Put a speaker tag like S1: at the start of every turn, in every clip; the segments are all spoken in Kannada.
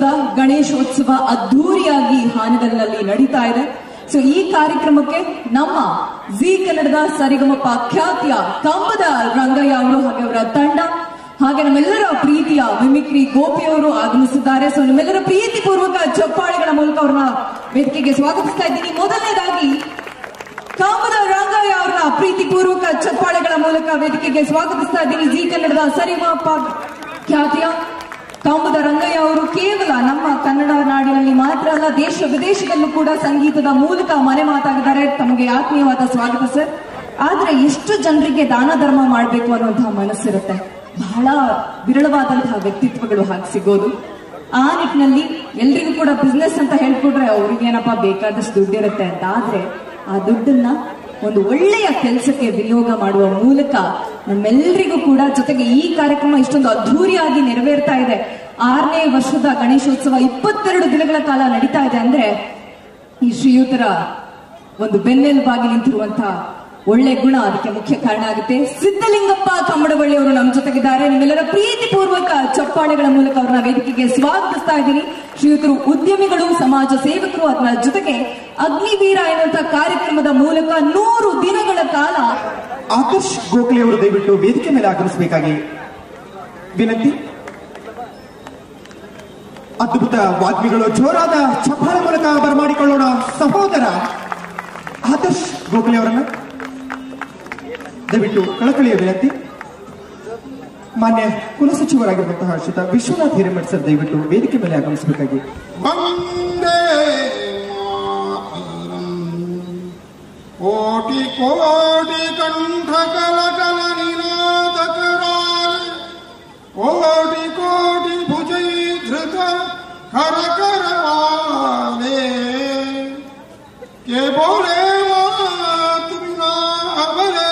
S1: ವರ್ಷದ ಗಣೇಶೋತ್ಸವ ಅದ್ದೂರಿಯಾಗಿ ಹಾನಗಲ್ನಲ್ಲಿ ನಡೀತಾ ಇದೆ. ಸೊ ಈ ಕಾರ್ಯಕ್ರಮಕ್ಕೆ ನಮ್ಮ ಜಿ ಕನ್ನಡದ ಸರಿಗಮಪ ಖ್ಯಾತಿಯ ಕಂಬದ ರಂಗಯ್ಯ ಅವರು ಹಾಗೆ ಅವರ ತಂಡ ಹಾಗೆ ನಮ್ಮೆಲ್ಲರ ಪ್ರೀತಿಯ ಮಿಮಿಕ್ರಿ ಗೋಪಿಯವರು ಆಗಮಿಸಿದ್ದಾರೆ. ಸೊ ನಿಮ್ಮೆಲ್ಲರ ಪ್ರೀತಿಪೂರ್ವಕ ಚಪ್ಪಾಳೆಗಳ ಮೂಲಕ ಅವ್ರನ್ನ ವೇದಿಕೆಗೆ ಸ್ವಾಗತಿಸ್ತಾ ಇದ್ದೀನಿ. ಮೊದಲನೇದಾಗಿ ಕಂಬದ ರಂಗಯ್ಯ ಅವರನ್ನ ಪ್ರೀತಿಪೂರ್ವಕ ಚಪ್ಪಾಳೆಗಳ ಮೂಲಕ ವೇದಿಕೆಗೆ ಸ್ವಾಗತಿಸ್ತಾ ಇದ್ದೀನಿ. ಜಿ ಕನ್ನಡದ ಸರಿಗಮಪ ಖ್ಯಾತಿಯ ಕಂಬದ ರಂಗಯ್ಯ ಅವರು ಕೇವಲ ನಮ್ಮ ಕನ್ನಡ ನಾಡಿನಲ್ಲಿ ಮಾತ್ರ ಅಲ್ಲ, ದೇಶ ವಿದೇಶದಲ್ಲೂ ಕೂಡ ಸಂಗೀತದ ಮೂಲಕ ಮನೆ ಮಾತಾಗಿದ್ದಾರೆ. ತಮಗೆ ಆತ್ಮೀಯವಾದ ಸ್ವಾಗತ ಸರ್. ಆದ್ರೆ ಎಷ್ಟು ಜನರಿಗೆ ದಾನ ಧರ್ಮ ಮಾಡಬೇಕು ಅನ್ನುವಂತಹ ಮನಸ್ಸಿರುತ್ತೆ. ಬಹಳ ವಿರಳವಾದಂತಹ ವ್ಯಕ್ತಿತ್ವಗಳು ಹಾಗೆ ಸಿಗೋದು. ಆ ನಿಟ್ಟಿನಲ್ಲಿ ಎಲ್ರಿಗೂ ಕೂಡ ಬಿಸ್ನೆಸ್ ಅಂತ ಹೇಳ್ಕೊಟ್ರೆ ಅವ್ರಿಗೇನಪ್ಪ ಬೇಕಾದಷ್ಟು ದುಡ್ಡಿರುತ್ತೆ ಅಂತ. ಆದ್ರೆ ಆ ದುಡ್ಡನ್ನ ಒಂದು ಒಳ್ಳೆಯ ಕೆಲಸಕ್ಕೆ ವಿನಿಯೋಗ ಮಾಡುವ ಮೂಲಕ ನಮ್ಮೆಲ್ಲರಿಗೂ ಕೂಡ, ಜೊತೆಗೆ ಈ ಕಾರ್ಯಕ್ರಮ ಇಷ್ಟೊಂದು ಅದ್ಧೂರಿಯಾಗಿ ನೆರವೇರ್ತಾ ಇದೆ. 6ನೇ ವರ್ಷದ ಗಣೇಶೋತ್ಸವ 22 ದಿನಗಳ ಕಾಲ ನಡೀತಾ ಇದೆ ಅಂದ್ರೆ ಈ ಶ್ರೀಯುತರ ಒಂದು ಬೆನ್ನೆಲುಬಾಗಿ ನಿಂತಿರುವಂತಹ ಒಳ್ಳೆ ಗುಣ ಅದಕ್ಕೆ ಮುಖ್ಯ ಕಾರಣ ಆಗುತ್ತೆ. ಸಿದ್ದಲಿಂಗಪ್ಪ ಕಮ್ಮಡವಳ್ಳಿ ಅವರು ನಮ್ಮ ಜೊತೆಗಿದ್ದಾರೆ. ನಿಮ್ಮೆಲ್ಲರ ಪ್ರೀತಿಪೂರ್ವಕ ಚಪ್ಪಾಳೆಗಳ ಮೂಲಕ ಅವ್ರನ್ನ ವೇದಿಕೆಗೆ ಸ್ವಾಗತಿಸ್ತಾ ಇದ್ದೀನಿ. ಶ್ರೀಯುತರು ಉದ್ಯಮಿಗಳು, ಸಮಾಜ ಸೇವಕರು, ಅದರ ಜೊತೆಗೆ ಅಗ್ನಿವೀರ ಎನ್ನುವಂತಹ ಕಾರ್ಯಕ್ರಮದ ಮೂಲಕ 100 ದಿನಗಳ ಕಾಲ
S2: ಆಕರ್ಷ್ ಗೋಖಲೆ ಅವರು ದಯವಿಟ್ಟು ವೇದಿಕೆ ಮೇಲೆ ಆಗಮಿಸಬೇಕಾಗಿ ವಿನಂತಿ. ಅದ್ಭುತ ವಾಗ್ಮಿಗಳು ಜೋರಾದ ಚಪ್ಪಾಳೆ ಮೂಲಕ ಬರಮಾಡಿಕೊಳ್ಳೋಣ ಸಹೋದರ ಆದರ್ಶ್ ಗೋಖಲೆ ಅವರನ್ನ ದಯವಿಟ್ಟು ಕಳಕಳಿಯ ವಿನಂತಿ. ಮಾನ್ಯ ಕುಲಸಚಿವರಾಗಿರುವಂತಹ ಶ್ರೀತ ವಿಶ್ವನಾಥ್ ಹಿರೇಮಠ್ ಸರ್ ದಯವಿಟ್ಟು ವೇದಿಕೆ ಮೇಲೆ ಆಗಮಿಸಬೇಕಾಗಿ.
S3: ಕೋಟಿ ಕೋಟಿ ಕಂಠ ಕಲಕಲ ನಿನಾದಕರಾಲ ಕೋಟಿ ಕೋಟಿ ಭುಜೈಧೃತ ಕರ ಕರವಾಲೆ ಕೆ ಬೋಲೆ ತುಮ್ ನಾವಲೆ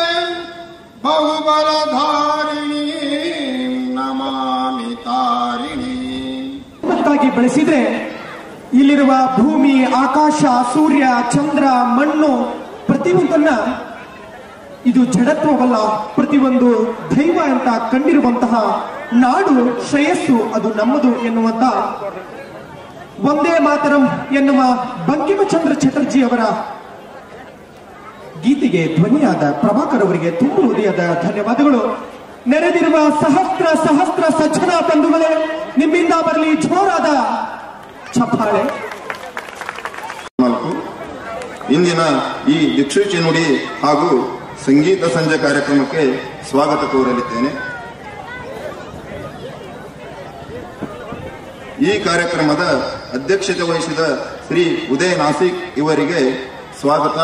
S3: ಬಹುಬಲಧಾರಿಣಿ ನಮಾಮಿ ತಾರಿಣಿ.
S2: ಬೆಳೆಸಿದ್ರೆ ಇಲ್ಲಿರುವ ಭೂಮಿ, ಆಕಾಶ, ಸೂರ್ಯ, ಚಂದ್ರ, ಮಣ್ಣು ಪ್ರತಿಯೊಂದನ್ನ ಇದು ಜಡತ್ವವಲ್ಲ, ಪ್ರತಿಯೊಂದು ದೈವ ಅಂತ ಕಂಡಿರುವಂತಹ ನಾಡು ಶ್ರೇಯಸ್ಸು ಅದು ನಮ್ಮದು ಎನ್ನುವಂತ ಒಂದೇ ಮಾತರಂ ಎನ್ನುವ ಬಂಕಿಮಚಂದ್ರ ಚಟರ್ಜಿ ಅವರ ಗೀತೆಗೆ ಧ್ವನಿಯಾದ ಪ್ರಭಾಕರ್ ಅವರಿಗೆ ತುಂಬ ಹೃದಯದ ಧನ್ಯವಾದಗಳು. ನೆರೆದಿರುವ ಸಹಸ್ರ ಸಹಸ್ರ ಸಜ್ಜನ ಬಂಧುಗಳೇ, ನಿಮ್ಮಿಂದ ಬರಲಿ ಜೋರಾದ ಚಪ್ಪಾಳೆ.
S3: ಇಂದಿನ ಈ ದಿಕ್ಷೂಚಿ ನುಡಿ ಹಾಗೂ ಸಂಗೀತ ಸಂಜೆ ಕಾರ್ಯಕ್ರಮಕ್ಕೆ ಸ್ವಾಗತ ಕೋರಲಿದ್ದೇನೆ. ಈ ಕಾರ್ಯಕ್ರಮದ ಅಧ್ಯಕ್ಷತೆ ವಹಿಸಿದ ಶ್ರೀ ಉದಯ್ ನಾಸಿಕ್ ಇವರಿಗೆ ಸ್ವಾಗತ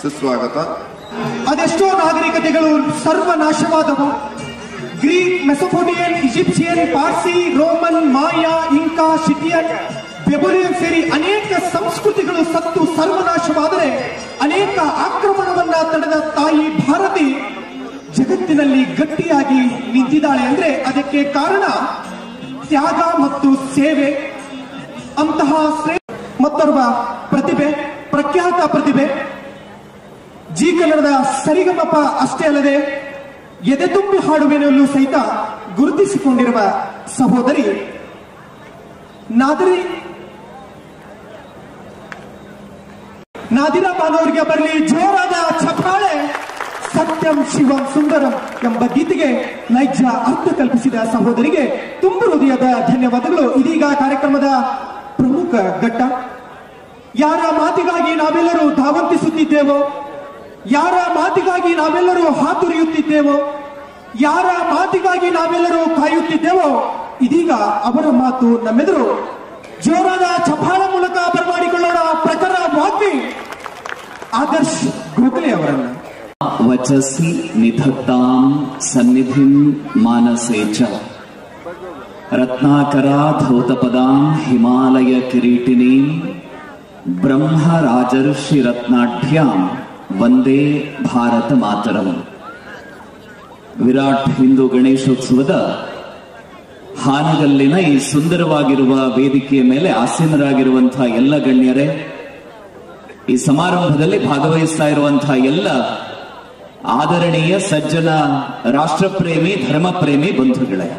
S3: ಸುಸ್ವಾಗತ.
S2: ಅದೆಷ್ಟೋ ನಾಗರಿಕತೆಗಳು ಸರ್ವನಾಶವಾದವು. ಗ್ರೀಕ್, ಮೆಸೊಪೊಟೇಮಿಯನ್, ಈಜಿಪ್ಷಿಯನ್, ಪಾರ್ಸಿ, ರೋಮನ್, ಮಾಯಾ, ಇಂಕಾ, ಶಿಟಿಯನ್, ಬೆಬುಲಿಯನ್ ಸೇರಿ ಅನೇಕ ಸಂಸ್ಕೃತಿಗಳು ಸತ್ತು ಸರ್ವನಾಶವಾದರೆ ಅನೇಕ ಆಕ್ರಮಣವನ್ನ ತಡೆದ ತಾಯಿ ಭಾರತಿ ಜಗತ್ತಿನಲ್ಲಿ ಗಟ್ಟಿಯಾಗಿ ನಿಂತಿದ್ದಾಳೆ ಅಂದ್ರೆ ಅದಕ್ಕೆ ಕಾರಣ ತ್ಯಾಗ ಮತ್ತು ಸೇವೆ. ಅಂತಹ ಮತ್ತೊಬ್ಬ ಪ್ರತಿಭೆ, ಪ್ರಖ್ಯಾತ ಪ್ರತಿಭೆ, ಜಿ ಕನ್ನಡದ ಸರಿಗಮಪ ಅಷ್ಟೇ ಅಲ್ಲದೆ ಎದೆ ತುಂಬಿ ಹಾಡುವೆನಲ್ಲೂ ಸಹಿತ ಗುರುತಿಸಿಕೊಂಡಿರುವ ಸಹೋದರಿ ನಾದಿರಾ ಬಾನವರಿಗೆ ಬರಲಿ ಜೋರಾದ ಚಪ್ಪಾಳೆ. ಸತ್ಯಂ ಶಿವಂ ಸುಂದರಂ ಎಂಬ ಗೀತೆಗೆ ನೈಜ ಅರ್ಥ ಕಲ್ಪಿಸಿದ ಸಹೋದರಿಗೆ ತುಂಬ ಹೃದಯದ ಧನ್ಯವಾದಗಳು. ಇದೀಗ ಕಾರ್ಯಕ್ರಮದ ಪ್ರಮುಖ ಘಟ್ಟ. ಯಾರ ಮಾತಿಗಾಗಿ ನಾವೆಲ್ಲರೂ ಧಾವಂತಿಸುತ್ತಿದ್ದೇವೋ, ಯಾರ ಮಾತಿಗಾಗಿ ನಾವೆಲ್ಲರೂ ಹಾತುರಿಯುತ್ತಿದ್ದೇವೋ, ಯಾರ ಮಾತಿಗಾಗಿ ನಾವೆಲ್ಲರೂ ಕಾಯುತ್ತಿದ್ದೇವೋ, ಇದೀಗ ಅವರ ಮಾತು ನಮ್ಮೆದುರು. ಜೋರಾದ ಚಪ್ಪಾಳ ಮೂಲಕ ಬರಮಾಡಿಕೊಳ್ಳೋಣ ಪ್ರಖರ ವಾಗ್ಮಿ ಆದರ್ಶ್ ಗೋಖಲೆ ಅವರನ್ನ.
S4: ವಚಸಿ ನಿಧತ್ತಾಂ ಸನ್ನಿಧಿಂ ಮಾನಸೇ ಚ ರತ್ನಾಕರಾ ಧೌತಪದಾಂ ಹಿಮಾಲಯ ಕಿರೀಟಿನೀಂ ಬ್ರಹ್ಮ ರಾಜರ್ಷಿ ರತ್ನಾಢ್ಯಾಂ ವಂದೇ ಭಾರತ ಮಾತರಂ. ವಿರಾಟ್ ಹಿಂದೂ ಗಣೇಶೋತ್ಸವದ ಹಾನಗಲ್ಲಿನ ಈ ಸುಂದರವಾಗಿರುವ ವೇದಿಕೆಯ ಮೇಲೆ ಆಸೀನರಾಗಿರುವಂತಹ ಎಲ್ಲ ಗಣ್ಯರೇ, ಈ ಸಮಾರಂಭದಲ್ಲಿ ಭಾಗವಹಿಸ್ತಾ ಇರುವಂತಹ ಎಲ್ಲ ಆದರಣೀಯ ಸಜ್ಜನ ರಾಷ್ಟ್ರಪ್ರೇಮಿ ಧರ್ಮಪ್ರೇಮಿ ಬಂಧುಗಳೇ,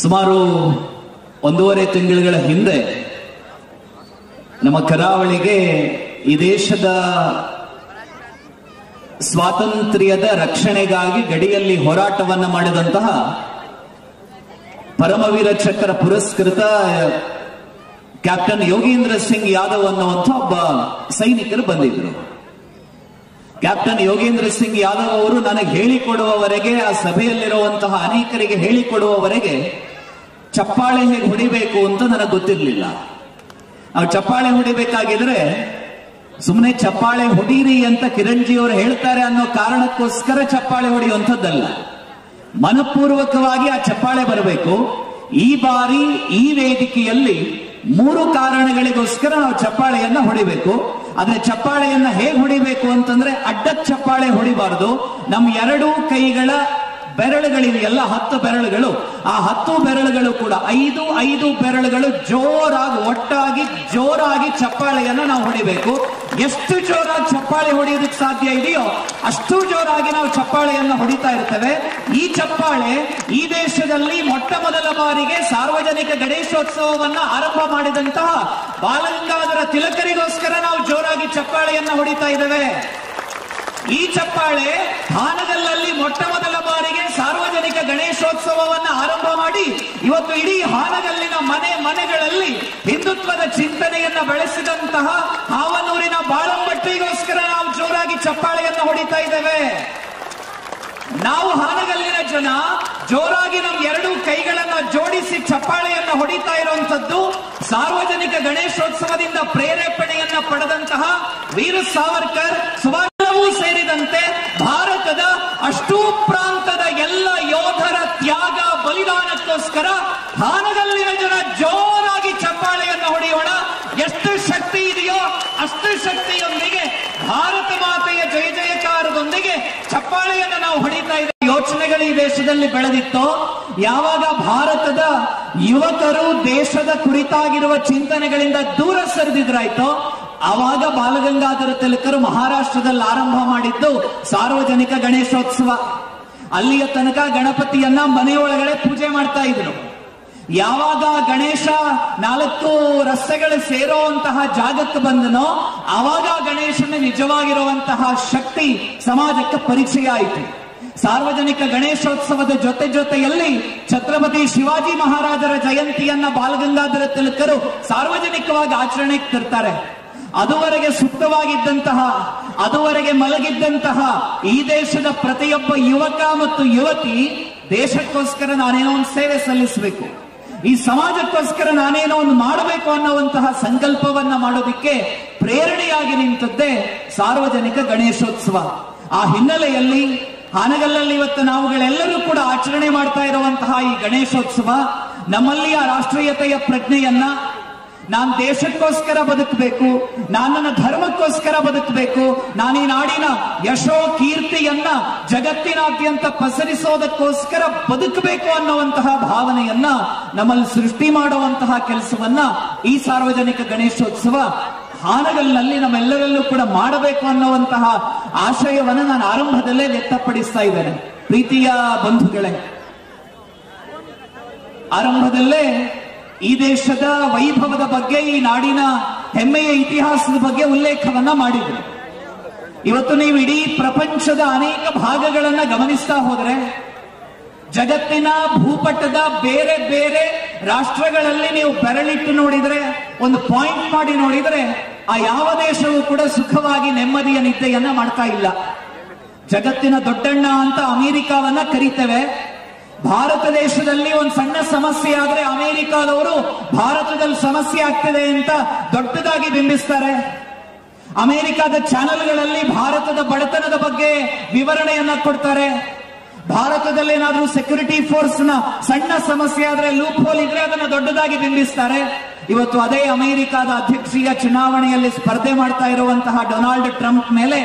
S4: ಸುಮಾರು 1.5 ತಿಂಗಳ ಹಿಂದೆ ನಮ್ಮ ಕರಾವಳಿಗೆ ಈ ದೇಶದ ಸ್ವಾತಂತ್ರ್ಯದ ರಕ್ಷಣೆಗಾಗಿ ಗಡಿಯಲ್ಲಿ ಹೋರಾಟವನ್ನ ಮಾಡಿದಂತಹ ಪರಮವೀರ ಚಕ್ರ ಪುರಸ್ಕೃತ ಕ್ಯಾಪ್ಟನ್ ಯೋಗೇಂದ್ರ ಸಿಂಗ್ ಯಾದವ್ ಅನ್ನುವಂಥ ಒಬ್ಬ ಸೈನಿಕರು ಬಂದಿದ್ರು. ಕ್ಯಾಪ್ಟನ್ ಯೋಗೇಂದ್ರ ಸಿಂಗ್ ಯಾದವ್ ಅವರು ನನಗೆ ಹೇಳಿಕೊಡುವವರೆಗೆ, ಆ ಸಭೆಯಲ್ಲಿರುವಂತಹ ಅನೇಕರಿಗೆ ಹೇಳಿಕೊಡುವವರೆಗೆ ಚಪ್ಪಾಳೆ ಹೇಗೆ ಹೊಡಿಬೇಕು ಅಂತ ನನಗೆ ಗೊತ್ತಿರಲಿಲ್ಲ. ನಾವು ಚಪ್ಪಾಳೆ ಹೊಡಿಬೇಕಾಗಿದ್ರೆ ಸುಮ್ಮನೆ ಚಪ್ಪಾಳೆ ಹೊಡೀರಿ ಅಂತ ಕಿರಣ್ಜಿ ಅವರು ಹೇಳ್ತಾರೆ ಅನ್ನೋ ಕಾರಣಕ್ಕೋಸ್ಕರ ಚಪ್ಪಾಳೆ ಹೊಡೆಯುವಂಥದ್ದಲ್ಲ. ಮನಪೂರ್ವಕವಾಗಿ ಆ ಚಪ್ಪಾಳೆ ಬರಬೇಕು. ಈ ಬಾರಿ ಈ ವೇದಿಕೆಯಲ್ಲಿ 3 ಕಾರಣಗಳಿಗೋಸ್ಕರ ನಾವು ಚಪ್ಪಾಳೆಯನ್ನ ಹೊಡಿಬೇಕು. ಆದ್ರೆ ಚಪ್ಪಾಳೆಯನ್ನ ಹೇಗೆ ಹೊಡಿಬೇಕು ಅಂತಂದ್ರೆ ಅಡ್ಡಕ್ಕೆ ಚಪ್ಪಾಳೆ ಹೊಡಿಬಾರದು. ನಮ್ಮ 2 ಕೈಗಳ ಬೆರಳುಗಳಿದೆಯಲ್ಲ, 10 ಬೆರಳುಗಳು, ಆ 10 ಬೆರಳುಗಳು ಕೂಡ 5 ಬೆರಳುಗಳು ಜೋರಾಗಿ ಒಟ್ಟಾಗಿ ಜೋರಾಗಿ ಚಪ್ಪಾಳೆಯನ್ನ ನಾವು ಹೊಡಿಬೇಕು. ಎಷ್ಟು ಜೋರಾಗಿ ಚಪ್ಪಾಳೆ ಹೊಡೆಯೋದಕ್ಕೆ ಸಾಧ್ಯ ಇದೆಯೋ ಅಷ್ಟು ಜೋರಾಗಿ ನಾವು ಚಪ್ಪಾಳೆಯನ್ನು ಹೊಡಿತಾ ಇರ್ತೇವೆ. ಈ ಚಪ್ಪಾಳೆ ಈ ದೇಶದಲ್ಲಿ ಮೊಟ್ಟ ಮೊದಲ ಬಾರಿಗೆ ಸಾರ್ವಜನಿಕ ಗಣೇಶೋತ್ಸವವನ್ನ ಆರಂಭ ಮಾಡಿದಂತಹ ಬಾಲಗಂಗಾಧರ ತಿಲಕರಿಗೋಸ್ಕರ ನಾವು ಜೋರಾಗಿ ಚಪ್ಪಾಳೆಯನ್ನ ಹೊಡಿತಾ ಇದ್ದೇವೆ. ಈ ಚಪ್ಪಾಳೆ ಹಾನಗಲ್ಲಲ್ಲಿ ಮೊಟ್ಟ ಮೊದಲ ಬಾರಿಗೆ ಸಾರ್ವಜನಿಕ ಗಣೇಶೋತ್ಸವವನ್ನ ಆರಂಭ ಮಾಡಿ ಇವತ್ತು ಇಡೀ ಹಾನಗಲ್ಲಿನ ಮನೆಗಳಲ್ಲಿ ಹಿಂದುತ್ವದ ಚಿಂತನೆಯನ್ನ ಬೆಳೆಸಿದಂತಹ ಹಾವನೂರಿನ ಬಾಳಂಬಟ್ಟಿಗೋಸ್ಕರ ನಾವು ಜೋರಾಗಿ ಚಪ್ಪಾಳೆಯನ್ನ ಹೊಡಿತಾ ಇದ್ದೇವೆ. ನಾವು ಹಾನಗಲ್ಲಿನ ಜನ ಜೋರಾಗಿ ನಮ್ಮ 2 ಕೈಗಳನ್ನ ಜೋಡಿಸಿ ಚಪ್ಪಾಳೆಯನ್ನ ಹೊಡಿತಾ ಇರುವಂತದ್ದು ಸಾರ್ವಜನಿಕ ಗಣೇಶೋತ್ಸವದಿಂದ ಪ್ರೇರೇಪಣೆಯನ್ನ ಪಡೆದಂತಹ ವೀರ ಸಾವರ್ಕರ್, ಸುಭಾಷ್ ಸೇರಿದಂತೆ ಭಾರತದ ಅಷ್ಟೂ ಪ್ರಾಂತದ ಎಲ್ಲ ಯೋಧರ ತ್ಯಾಗ ಬಲಿದಾನಕ್ಕೋಸ್ಕರ ಹಾನಗಲ್ಲಿನ ಜನ ಜೋರಾಗಿ ಚಪ್ಪಾಳೆಯನ್ನು ಹೊಡೆಯೋಣ. ಎಷ್ಟು ಶಕ್ತಿ ಇದೆಯೋ ಅಷ್ಟು ಶಕ್ತಿಯೊಂದಿಗೆ ಭಾರತ ಮಾತೆಯ ಜಯ ಜಯಕಾರದೊಂದಿಗೆ ಚಪ್ಪಾಳೆಯನ್ನು ನಾವು ಹೊಡಿತಾ ಇದ್ದೇವೆ. ಯೋಚನೆಗಳು ಈ ದೇಶದಲ್ಲಿ ಬೆಳೆದಿತ್ತೋ, ಯಾವಾಗ ಭಾರತದ ಯುವಕರು ದೇಶದ ಕುರಿತಾಗಿರುವ ಚಿಂತನೆಗಳಿಂದ ದೂರ ಸರಿದಿದ್ರಾಯ್ತೋ ಆವಾಗ ಬಾಲಗಂಗಾಧರ ತಿಲಕರು ಮಹಾರಾಷ್ಟ್ರದಲ್ಲಿ ಆರಂಭ ಮಾಡಿದ್ದು ಸಾರ್ವಜನಿಕ ಗಣೇಶೋತ್ಸವ. ಅಲ್ಲಿಯ ತನಕ ಗಣಪತಿಯನ್ನ ಮನೆಯೊಳಗಡೆ ಪೂಜೆ ಮಾಡ್ತಾ ಇದ್ರು. ಯಾವಾಗ ಗಣೇಶ 4 ರಸ್ತೆಗಳು ಸೇರುವಂತಹ ಜಾಗಕ್ಕೆ ಬಂದನೋ ಆವಾಗ ಗಣೇಶನ ನಿಜವಾಗಿರುವಂತಹ ಶಕ್ತಿ ಸಮಾಜಕ್ಕೆ ಪರಿಚಯ ಆಯಿತು. ಸಾರ್ವಜನಿಕ ಗಣೇಶೋತ್ಸವದ ಜೊತೆಯಲ್ಲಿ ಛತ್ರಪತಿ ಶಿವಾಜಿ ಮಹಾರಾಜರ ಜಯಂತಿಯನ್ನ ಬಾಲಗಂಗಾಧರ ತಿಲಕರು ಸಾರ್ವಜನಿಕವಾಗಿ ಆಚರಣೆಗೆ ತರ್ತಾರೆ. ಅದುವರೆಗೆ ಸುಪ್ತವಾಗಿದ್ದಂತಹ, ಅದುವರೆಗೆ ಮಲಗಿದ್ದಂತಹ ಈ ದೇಶದ ಪ್ರತಿಯೊಬ್ಬ ಯುವಕ ಮತ್ತು ಯುವತಿ ದೇಶಕ್ಕೋಸ್ಕರ ನಾನೇನೋ ಒಂದು ಸೇವೆ ಸಲ್ಲಿಸಬೇಕು, ಈ ಸಮಾಜಕ್ಕೋಸ್ಕರ ನಾನೇನೋ ಒಂದು ಮಾಡಬೇಕು ಅನ್ನುವಂತಹ ಸಂಕಲ್ಪವನ್ನ ಮಾಡೋದಿಕ್ಕೆ ಪ್ರೇರಣೆಯಾಗಿ ನಿಂತದ್ದೇ ಸಾರ್ವಜನಿಕ ಗಣೇಶೋತ್ಸವ. ಆ ಹಿನ್ನೆಲೆಯಲ್ಲಿ ಹಾನಗಲ್ಲಲ್ಲಿ ಇವತ್ತು ನಾವುಗಳೆಲ್ಲರೂ ಕೂಡ ಆಚರಣೆ ಮಾಡ್ತಾ ಇರುವಂತಹ ಈ ಗಣೇಶೋತ್ಸವ ನಮ್ಮಲ್ಲಿ ಆ ರಾಷ್ಟ್ರೀಯತೆಯ ಪ್ರಜ್ಞೆಯನ್ನ, ನಾನು ದೇಶಕ್ಕೋಸ್ಕರ ಬದುಕಬೇಕು, ನಾನು ನನ್ನ ಧರ್ಮಕ್ಕೋಸ್ಕರ ಬದುಕಬೇಕು, ನಾನು ಈ ನಾಡಿನ ಯಶೋ ಕೀರ್ತಿಯನ್ನ ಜಗತ್ತಿನಾದ್ಯಂತ ಪಸರಿಸೋದಕ್ಕೋಸ್ಕರ ಬದುಕಬೇಕು ಅನ್ನುವಂತಹ ಭಾವನೆಯನ್ನ ನಮ್ಮಲ್ಲಿ ಸೃಷ್ಟಿ ಮಾಡುವಂತಹ ಕೆಲಸವನ್ನ ಈ ಸಾರ್ವಜನಿಕ ಗಣೇಶೋತ್ಸವ ಹಾನಗಲ್ನಲ್ಲಿ ನಮ್ಮೆಲ್ಲರಲ್ಲೂ ಕೂಡ ಮಾಡಬೇಕು ಅನ್ನುವಂತಹ ಆಶಯವನ್ನು ನಾನು ಆರಂಭದಲ್ಲೇ ವ್ಯಕ್ತಪಡಿಸ್ತಾ ಇದ್ದೇನೆ. ಪ್ರೀತಿಯ ಬಂಧುಗಳೇ, ಆರಂಭದಲ್ಲೇ ಈ ದೇಶದ ವೈಭವದ ಬಗ್ಗೆ, ಈ ನಾಡಿನ ಹೆಮ್ಮೆಯ ಇತಿಹಾಸದ ಬಗ್ಗೆ ಉಲ್ಲೇಖವನ್ನ ಮಾಡಿದ್ರು. ಇವತ್ತು ನೀವು ಇಡೀ ಪ್ರಪಂಚದ ಅನೇಕ ಭಾಗಗಳನ್ನ ಗಮನಿಸ್ತಾ ಹೋದ್ರೆ, ಜಗತ್ತಿನ ಭೂಪಟದ ಬೇರೆ ಬೇರೆ ರಾಷ್ಟ್ರಗಳಲ್ಲಿ ನೀವು ಬೆರಳಿಟ್ಟು ನೋಡಿದ್ರೆ, ಒಂದು ಪಾಯಿಂಟ್ ಮಾಡಿ ನೋಡಿದ್ರೆ, ಆ ಯಾವ ದೇಶವೂ ಕೂಡ ಸುಖವಾಗಿ ನೆಮ್ಮದಿಯ ನಿದ್ದೆಯನ್ನ ಮಾಡ್ತಾ ಇಲ್ಲ. ಜಗತ್ತಿನ ದೊಡ್ಡಣ್ಣ ಅಂತ ಅಮೆರಿಕಾವನ್ನ ಕರೀತೇವೆ. ಭಾರತ ದೇಶದಲ್ಲಿ ಒಂದು ಸಣ್ಣ ಸಮಸ್ಯೆ ಆದ್ರೆ ಅಮೆರಿಕಾದವರು ಭಾರತದಲ್ಲಿ ಸಮಸ್ಯೆ ಆಗ್ತಿದೆ ಅಂತ ದೊಡ್ಡದಾಗಿ ಬಿಂಬಿಸ್ತಾರೆ. ಅಮೆರಿಕಾದ ಚಾನೆಲ್ಗಳಲ್ಲಿ ಭಾರತದ ಬಡತನದ ಬಗ್ಗೆ ವಿವರಣೆಯನ್ನ ಕೊಡ್ತಾರೆ. ಭಾರತದಲ್ಲಿ ಏನಾದ್ರೂ ಸೆಕ್ಯೂರಿಟಿ ಫೋರ್ಸ್ ನ ಸಣ್ಣ ಸಮಸ್ಯೆ ಆದ್ರೆ, ಲೂಪ್ ಹೋಲ್ ಇದ್ರೆ ಅದನ್ನ ದೊಡ್ಡದಾಗಿ ಬಿಂಬಿಸ್ತಾರೆ. ಇವತ್ತು ಅದೇ ಅಮೆರಿಕಾದ ಅಧ್ಯಕ್ಷೀಯ ಚುನಾವಣೆಯಲ್ಲಿ ಸ್ಪರ್ಧೆ ಮಾಡ್ತಾ ಇರುವಂತಹ ಡೊನಾಲ್ಡ್ ಟ್ರಂಪ್ ಮೇಲೆ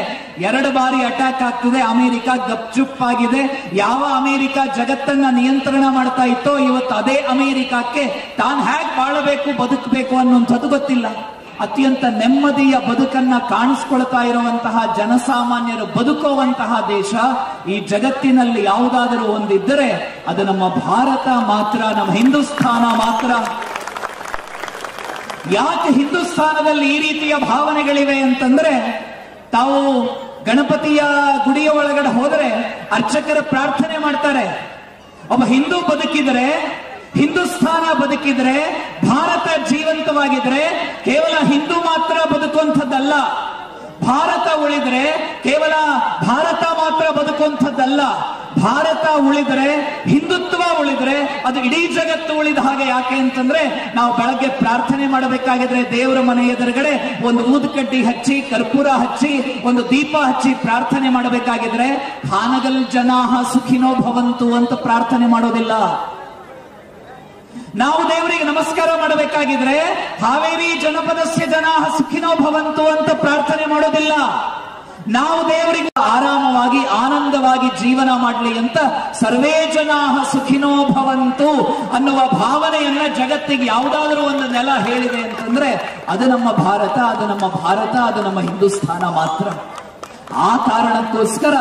S4: 2 ಬಾರಿ ಅಟ್ಯಾಕ್ ಆಗ್ತಿದೆ. ಅಮೆರಿಕ ಗಪ್ಚುಪ್ ಆಗಿದೆ. ಯಾವ ಅಮೆರಿಕ ಜಗತ್ತನ್ನ ನಿಯಂತ್ರಣ ಮಾಡ್ತಾ ಇತ್ತೋ ಇವತ್ತು ಅದೇ ಅಮೆರಿಕಕ್ಕೆ ತಾನು ಹೇಗೆ ಬಾಳಬೇಕು, ಬದುಕಬೇಕು ಅನ್ನುವಂಥದ್ದು ಗೊತ್ತಿಲ್ಲ. ಅತ್ಯಂತ ನೆಮ್ಮದಿಯ ಬದುಕನ್ನ ಕಾಣಿಸ್ಕೊಳ್ತಾ ಇರುವಂತಹ ಜನಸಾಮಾನ್ಯರು ಬದುಕುವಂತಹ ದೇಶ ಈ ಜಗತ್ತಿನಲ್ಲಿ ಯಾವುದಾದರೂ ಒಂದಿದ್ದರೆ ಅದು ನಮ್ಮ ಭಾರತ ಮಾತ್ರ, ನಮ್ಮ ಹಿಂದೂಸ್ಥಾನ ಮಾತ್ರ. ಯಾಕೆ ಹಿಂದೂಸ್ಥಾನದಲ್ಲಿ ಈ ರೀತಿಯ ಭಾವನೆಗಳಿವೆ ಅಂತಂದ್ರೆ, ತಾವು ಗಣಪತಿಯ ಗುಡಿಯ ಒಳಗಡೆ ಹೋದರೆ ಅರ್ಚಕರ ಪ್ರಾರ್ಥನೆ ಮಾಡ್ತಾರೆ. ಒಬ್ಬ ಹಿಂದೂ ಬದುಕಿದರೆ, ಹಿಂದೂಸ್ಥಾನ ಬದುಕಿದ್ರೆ, ಭಾರತ ಜೀವಂತವಾಗಿದ್ರೆ ಕೇವಲ ಹಿಂದೂ ಮಾತ್ರ ಬದುಕುವಂಥದ್ದಲ್ಲ, ಭಾರತ ಉಳಿದ್ರೆ ಕೇವಲ ಭಾರತ ಮಾತ್ರ ಬದುಕುವಂಥದ್ದಲ್ಲ, ಭಾರತ ಉಳಿದ್ರೆ, ಹಿಂದುತ್ವ ಉಳಿದ್ರೆ ಅದು ಇಡೀ ಜಗತ್ತು ಉಳಿದ ಹಾಗೆ. ಯಾಕೆ ಅಂತಂದ್ರೆ, ನಾವು ಬೆಳಗ್ಗೆ ಪ್ರಾರ್ಥನೆ ಮಾಡಬೇಕಾಗಿದ್ರೆ ದೇವರ ಮನೆ ಎದುರುಗಡೆ ಒಂದು ಊದುಕಡ್ಡಿ ಹಚ್ಚಿ, ಕರ್ಪೂರ ಹಚ್ಚಿ, ಒಂದು ದೀಪ ಹಚ್ಚಿ ಪ್ರಾರ್ಥನೆ ಮಾಡಬೇಕಾಗಿದ್ರೆ ಹಾನಗಲ್ ಜನಾಹ ಸುಖಿನೋ ಭವಂತು ಅಂತ ಪ್ರಾರ್ಥನೆ ಮಾಡೋದಿಲ್ಲ. ನಾವು ದೇವರಿಗೆ ನಮಸ್ಕಾರ ಮಾಡಬೇಕಾಗಿದ್ರೆ ಹಾವೇರಿ ಜನಪದಸ್ಯ ಜನಾಹ ಸುಖಿನೋ ಭವಂತು ಅಂತ ಪ್ರಾರ್ಥನೆ ಮಾಡೋದಿಲ್ಲ. ನಾವು ದೇವರಿಗೆ ಆರಾಮವಾಗಿ ಆನಂದವಾಗಿ ಜೀವನ ಮಾಡಲಿ ಅಂತ ಸರ್ವೇ ಜನಾಹ ಸುಖಿನೋ ಭವಂತು ಅನ್ನುವ ಭಾವನೆಯನ್ನ ಜಗತ್ತಿಗೆ ಯಾವುದಾದ್ರೂ ಒಂದು ನೆಲ ಹೇಳಿದೆ ಅಂತಂದ್ರೆ ಅದು ನಮ್ಮ ಭಾರತ, ಅದು ನಮ್ಮ ಭಾರತ, ಅದು ನಮ್ಮ ಹಿಂದೂಸ್ಥಾನ ಮಾತ್ರ. ಆ ಕಾರಣಕ್ಕೋಸ್ಕರ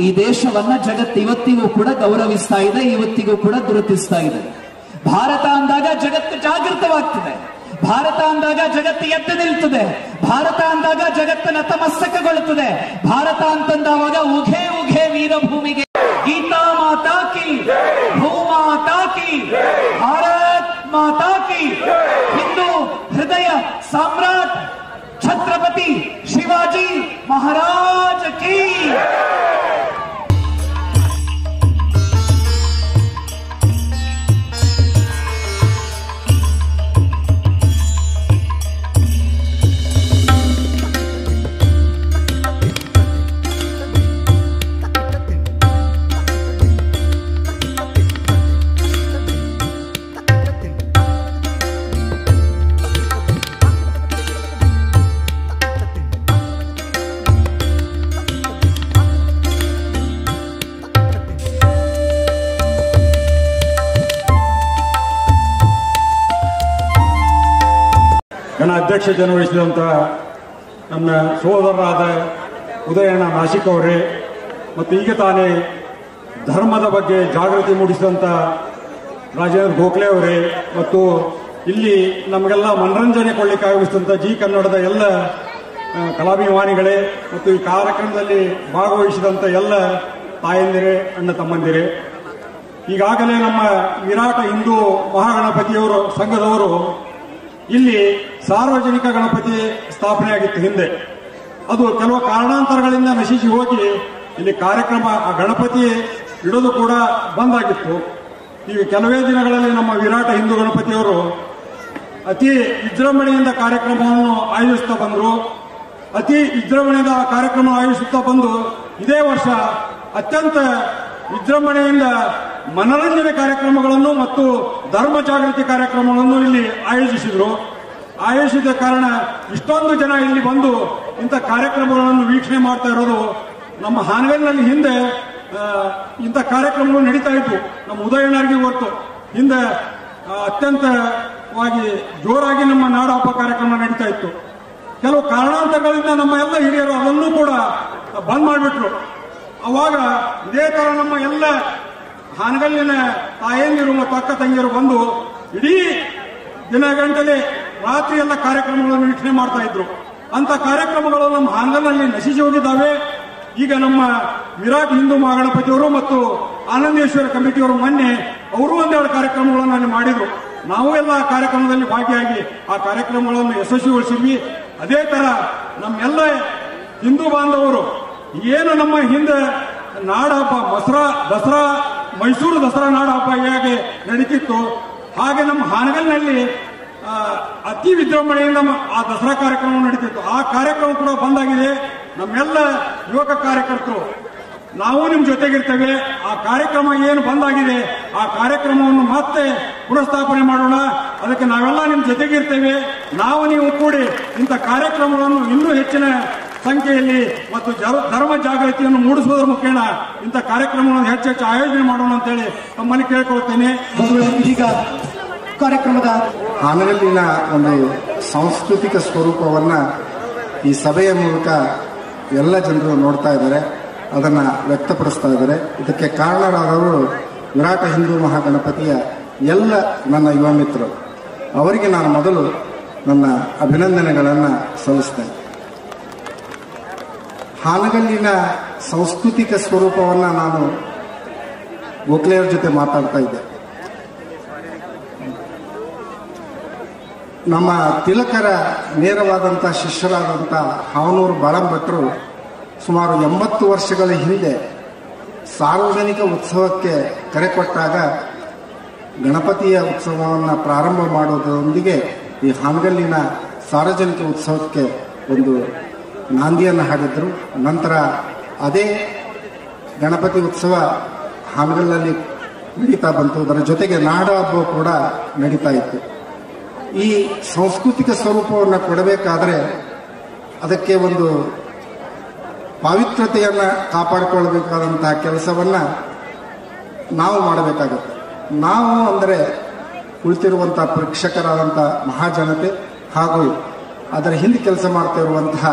S4: ಈ ದೇಶವನ್ನ ಜಗತ್ತು ಇವತ್ತಿಗೂ ಕೂಡ ಗೌರವಿಸ್ತಾ ಇದೆ, ಇವತ್ತಿಗೂ ಕೂಡ ಗುರುತಿಸ್ತಾ ಇದೆ. ಭಾರತ ಅಂದಾಗ ಜಗತ್ತು ಜಾಗೃತವಾಗ್ತದೆ, ಭಾರತ ಅಂದಾಗ ಜಗತ್ತು ಎದ್ದು ನಿಲ್ತದೆ, ಭಾರತ ಅಂದಾಗ ಜಗತ್ತು ನತಮಸ್ತಕಗೊಳ್ಳುತ್ತದೆ. ಭಾರತ ಅಂತಂದವಾಗ ಉಘೆ ಉಘೆ ವೀರಭೂಮಿಗೆ ಗೀತಾ ಮಾತಾ ಕಿ, ಭೂಮಾತಾ ಕಿ, ಭಾರತ್ ಮಾತಾ ಕಿ. ಹಿಂದೂ ಹೃದಯ ಸಾಮ್ರಾಟ್ ಛತ್ರಪತಿ ಶಿವಾಜಿ ಮಹಾರಾಜ್ ಕಿ.
S5: ಅಧ್ಯಕ್ಷತೆಯನ್ನು ವಹಿಸಿದಂತಹ ನನ್ನ ಸೋದರರಾದ ಉದಯಣ್ಣ ನಾಸಿಕ್ ಅವರೇ, ಮತ್ತು ಈಗ ತಾನೇ ಧರ್ಮದ ಬಗ್ಗೆ ಜಾಗೃತಿ ಮೂಡಿಸಿದಂಥ ರಾಜೇಂದ್ರ ಗೋಖಲೆ ಅವರೇ, ಮತ್ತು ಇಲ್ಲಿ ನಮಗೆಲ್ಲ ಮನರಂಜನೆ ಕೊಡಲಿಕ್ಕೆ ಆಗಮಿಸಿದಂಥ ಜಿ ಕನ್ನಡದ ಎಲ್ಲ ಕಲಾಭಿಮಾನಿಗಳೇ, ಮತ್ತು ಈ ಕಾರ್ಯಕ್ರಮದಲ್ಲಿ ಭಾಗವಹಿಸಿದಂಥ ಎಲ್ಲ ತಾಯಂದಿರೇ, ಅಣ್ಣ ತಮ್ಮಂದಿರೇ, ಈಗಾಗಲೇ ನಮ್ಮ ವಿರಾಟ ಹಿಂದೂ ಮಹಾಗಣಪತಿಯವರು ಸಂಘದವರು ಇಲ್ಲಿ ಸಾರ್ವಜನಿಕ ಗಣಪತಿ ಸ್ಥಾಪನೆಯಾಗಿತ್ತು ಹಿಂದೆ. ಅದು ಕೆಲವು ಕಾರಣಾಂತರಗಳಿಂದ ನಶಿಸಿ ಹೋಗಿ ಇಲ್ಲಿ ಕಾರ್ಯಕ್ರಮ ಗಣಪತಿ ಇಡೋದು ಕೂಡ ಬಂದಾಗಿತ್ತು. ಈಗ ಕೆಲವೇ ದಿನಗಳಲ್ಲಿ ನಮ್ಮ ವಿರಾಟ ಹಿಂದೂ ಗಣಪತಿಯವರು ಅತಿ ವಿಜೃಂಭಣೆಯಿಂದ ಕಾರ್ಯಕ್ರಮವನ್ನು ಆಯೋಜಿಸ್ತಾ ಬಂದರು. ಅತಿ ವಿಜೃಂಭಣೆಯಿಂದ ಕಾರ್ಯಕ್ರಮ ಆಯೋಜಿಸುತ್ತಾ ಬಂದು ಇದೇ ವರ್ಷ ಅತ್ಯಂತ ವಿಜೃಂಭಣೆಯಿಂದ ಮನರಂಜನೆ ಕಾರ್ಯಕ್ರಮಗಳನ್ನು ಮತ್ತು ಧರ್ಮ ಜಾಗೃತಿ ಕಾರ್ಯಕ್ರಮಗಳನ್ನು ಇಲ್ಲಿ ಆಯೋಜಿಸಿದ ಕಾರಣ ಇಷ್ಟೊಂದು ಜನ ಇಲ್ಲಿ ಬಂದು ಇಂಥ ಕಾರ್ಯಕ್ರಮಗಳನ್ನು ವೀಕ್ಷಣೆ ಮಾಡ್ತಾ ಇರೋದು. ನಮ್ಮ ಹಾನಗಲ್ನಲ್ಲಿ ಹಿಂದೆ ಇಂಥ ಕಾರ್ಯಕ್ರಮಗಳು ನಡೀತಾ ಇತ್ತು, ನಮ್ಮ ಉದಯಣ್ಣರಿಗೆ ಹೊರತು ಹಿಂದೆ ಅತ್ಯಂತವಾಗಿ ಜೋರಾಗಿ ನಮ್ಮ ನಾಡ ಹಬ್ಬ ಕಾರ್ಯಕ್ರಮ ನಡೀತಾ ಇತ್ತು. ಕೆಲವು ಕಾರಣಾಂತರಗಳಿಂದ ನಮ್ಮ ಎಲ್ಲ ಹಿರಿಯರು ಅದನ್ನು ಕೂಡ ಬಂದ್ ಮಾಡಿಬಿಟ್ರು. ಅವಾಗ ಇದೇ ತರ ನಮ್ಮ ಎಲ್ಲ ಹಾನಗಲ್ಲಿನ ತಾಯಂದಿರು ಮತ್ತು ಅಕ್ಕ ತಂಗಿಯರು ಬಂದು ಇಡೀ ದಿನ ಗಂಟಲೆ ರಾತ್ರಿ ಎಲ್ಲ ಕಾರ್ಯಕ್ರಮಗಳನ್ನು ವೀಕ್ಷಣೆ ಮಾಡ್ತಾ ಇದ್ರು. ಅಂತ ಕಾರ್ಯಕ್ರಮಗಳು ನಮ್ಮ ಹಾನಗಲ್ನಲ್ಲಿ ನಶಿಸಿ ಹೋಗಿದ್ದಾವೆ. ಈಗ ನಮ್ಮ ವಿರಾಟ್ ಹಿಂದೂ ಮಹಾಗಣಪತಿಯವರು ಮತ್ತು ಆನಂದೇಶ್ವರ ಕಮಿಟಿಯವರು ಮೊನ್ನೆ ಅವರು ಒಂದೆರಡು ಕಾರ್ಯಕ್ರಮಗಳನ್ನು ಅಲ್ಲಿ ಮಾಡಿದ್ರು. ನಾವು ಎಲ್ಲ ಕಾರ್ಯಕ್ರಮದಲ್ಲಿ ಭಾಗಿಯಾಗಿ ಆ ಕಾರ್ಯಕ್ರಮಗಳನ್ನು ಯಶಸ್ವಿಗೊಳಿಸಿದ್ವಿ. ಅದೇ ತರ ನಮ್ಮೆಲ್ಲ ಹಿಂದೂ ಬಾಂಧವರು ಏನು ನಮ್ಮ ಹಿಂದೆ ನಾಡ ಹಬ್ಬ ದಸರಾ ಮೈಸೂರು ದಸರಾ ನಾಡ ಹಬ್ಬ ಹೇಗೆ ನಡೀತಿತ್ತು ಹಾಗೆ ನಮ್ಮ ಹಾನಗಲ್ನಲ್ಲಿ ಅತಿ ವಿಜೃಂಭಣೆಯಿಂದ ಆ ದಸರಾ ಕಾರ್ಯಕ್ರಮ ನಡೀತಿತ್ತು. ಆ ಕಾರ್ಯಕ್ರಮ ಕೂಡ ಬಂದಾಗಿದೆ. ನಮ್ಮೆಲ್ಲ ಯುವಕ ಕಾರ್ಯಕರ್ತರು ನಾವು ನಿಮ್ಮ ಜೊತೆಗಿರ್ತೇವೆ. ಆ ಕಾರ್ಯಕ್ರಮ ಏನು ಬಂದಾಗಿದೆ ಆ ಕಾರ್ಯಕ್ರಮವನ್ನು ಮತ್ತೆ ಪುನಃಸ್ಥಾಪನೆ ಮಾಡೋಣ. ಅದಕ್ಕೆ ನಾವೆಲ್ಲ ನಿಮ್ಮ ಜೊತೆಗಿರ್ತೇವೆ. ನಾವು ನೀವು ಕೂಡಿ ಇಂಥ ಕಾರ್ಯಕ್ರಮಗಳನ್ನು ಇನ್ನೂ ಹೆಚ್ಚಿನ ಸಂಖ್ಯೆಯಲ್ಲಿ ಮತ್ತು ಧರ್ಮ ಜಾಗೃತಿಯನ್ನು ಮೂಡಿಸುವುದರ ಮುಖೇನ ಇಂಥ ಕಾರ್ಯಕ್ರಮಗಳನ್ನು ಹೆಚ್ಚೆಚ್ಚು ಆಯೋಜನೆ ಮಾಡೋಣ ಅಂತೇಳಿ ತಮ್ಮಲ್ಲಿ ಕೇಳ್ಕೊಳ್ತೇನೆ.
S2: ಈಗ ಕಾರ್ಯಕ್ರಮದ
S6: ಹಾನಗಲ್ಲಿನ ಒಂದು ಸಾಂಸ್ಕೃತಿಕ ಸ್ವರೂಪವನ್ನ ಈ ಸಭೆಯ ಮೂಲಕ ಎಲ್ಲ ಜನರು ನೋಡ್ತಾ ಇದ್ದಾರೆ, ಅದನ್ನ ವ್ಯಕ್ತಪಡಿಸ್ತಾ ಇದ್ದಾರೆ. ಇದಕ್ಕೆ ಕಾರಣರಾದವರು ವಿರಾಟ ಹಿಂದೂ ಮಹಾಗಣಪತಿಯ ಎಲ್ಲ ನನ್ನ ಯುವ ಮಿತ್ರರು. ಅವರಿಗೆ ನಾನು ಮೊದಲು ನನ್ನ ಅಭಿನಂದನೆಗಳನ್ನು ಸಲ್ಲಿಸ್ತೇನೆ. ಹಾನಗಲ್ಲಿನ ಸಾಂಸ್ಕೃತಿಕ ಸ್ವರೂಪವನ್ನು ನಾನು ಗೋಖಲೆಯವರ ಜೊತೆ ಮಾತಾಡ್ತಾ ಇದ್ದೆ. ನಮ್ಮ ತಿಲಕರ ನೇರವಾದಂಥ ಶಿಷ್ಯರಾದಂಥ ಹಾವನೂರು ಬಾಳಂಭಟ್ರು ಸುಮಾರು 80 ವರ್ಷಗಳ ಹಿಂದೆ ಸಾರ್ವಜನಿಕ ಉತ್ಸವಕ್ಕೆ ಕರೆ ಕೊಟ್ಟಾಗ ಗಣಪತಿಯ ಉತ್ಸವವನ್ನು ಪ್ರಾರಂಭ ಮಾಡೋದರೊಂದಿಗೆ ಈ ಹಾನಗಲ್ಲಿನ ಸಾರ್ವಜನಿಕ ಉತ್ಸವಕ್ಕೆ ಒಂದು ನಾಂದಿಯನ್ನು ಹಾಡಿದ್ರು. ನಂತರ ಅದೇ ಗಣಪತಿ ಉತ್ಸವ ಹಾನಗಲ್ಲಲ್ಲಿ ನಡೀತಾ ಬಂತು. ಅದರ ಜೊತೆಗೆ ನಾಡ ಹಬ್ಬ ಕೂಡ ನಡೀತಾ ಇತ್ತು. ಈ ಸಾಂಸ್ಕೃತಿಕ ಸ್ವರೂಪವನ್ನು ಕೊಡಬೇಕಾದ್ರೆ ಅದಕ್ಕೆ ಒಂದು ಪಾವಿತ್ರತೆಯನ್ನು ಕಾಪಾಡಿಕೊಳ್ಳಬೇಕಾದಂತಹ ಕೆಲಸವನ್ನು ನಾವು ಮಾಡಬೇಕಾಗುತ್ತೆ. ನಾವು ಅಂದರೆ ಕುಳಿತಿರುವಂಥ ಪ್ರೇಕ್ಷಕರಾದಂಥ ಮಹಾಜನತೆ ಹಾಗೂ ಅದರ ಹಿಂದೆ ಕೆಲಸ ಮಾಡ್ತಾ ಇರುವಂತಹ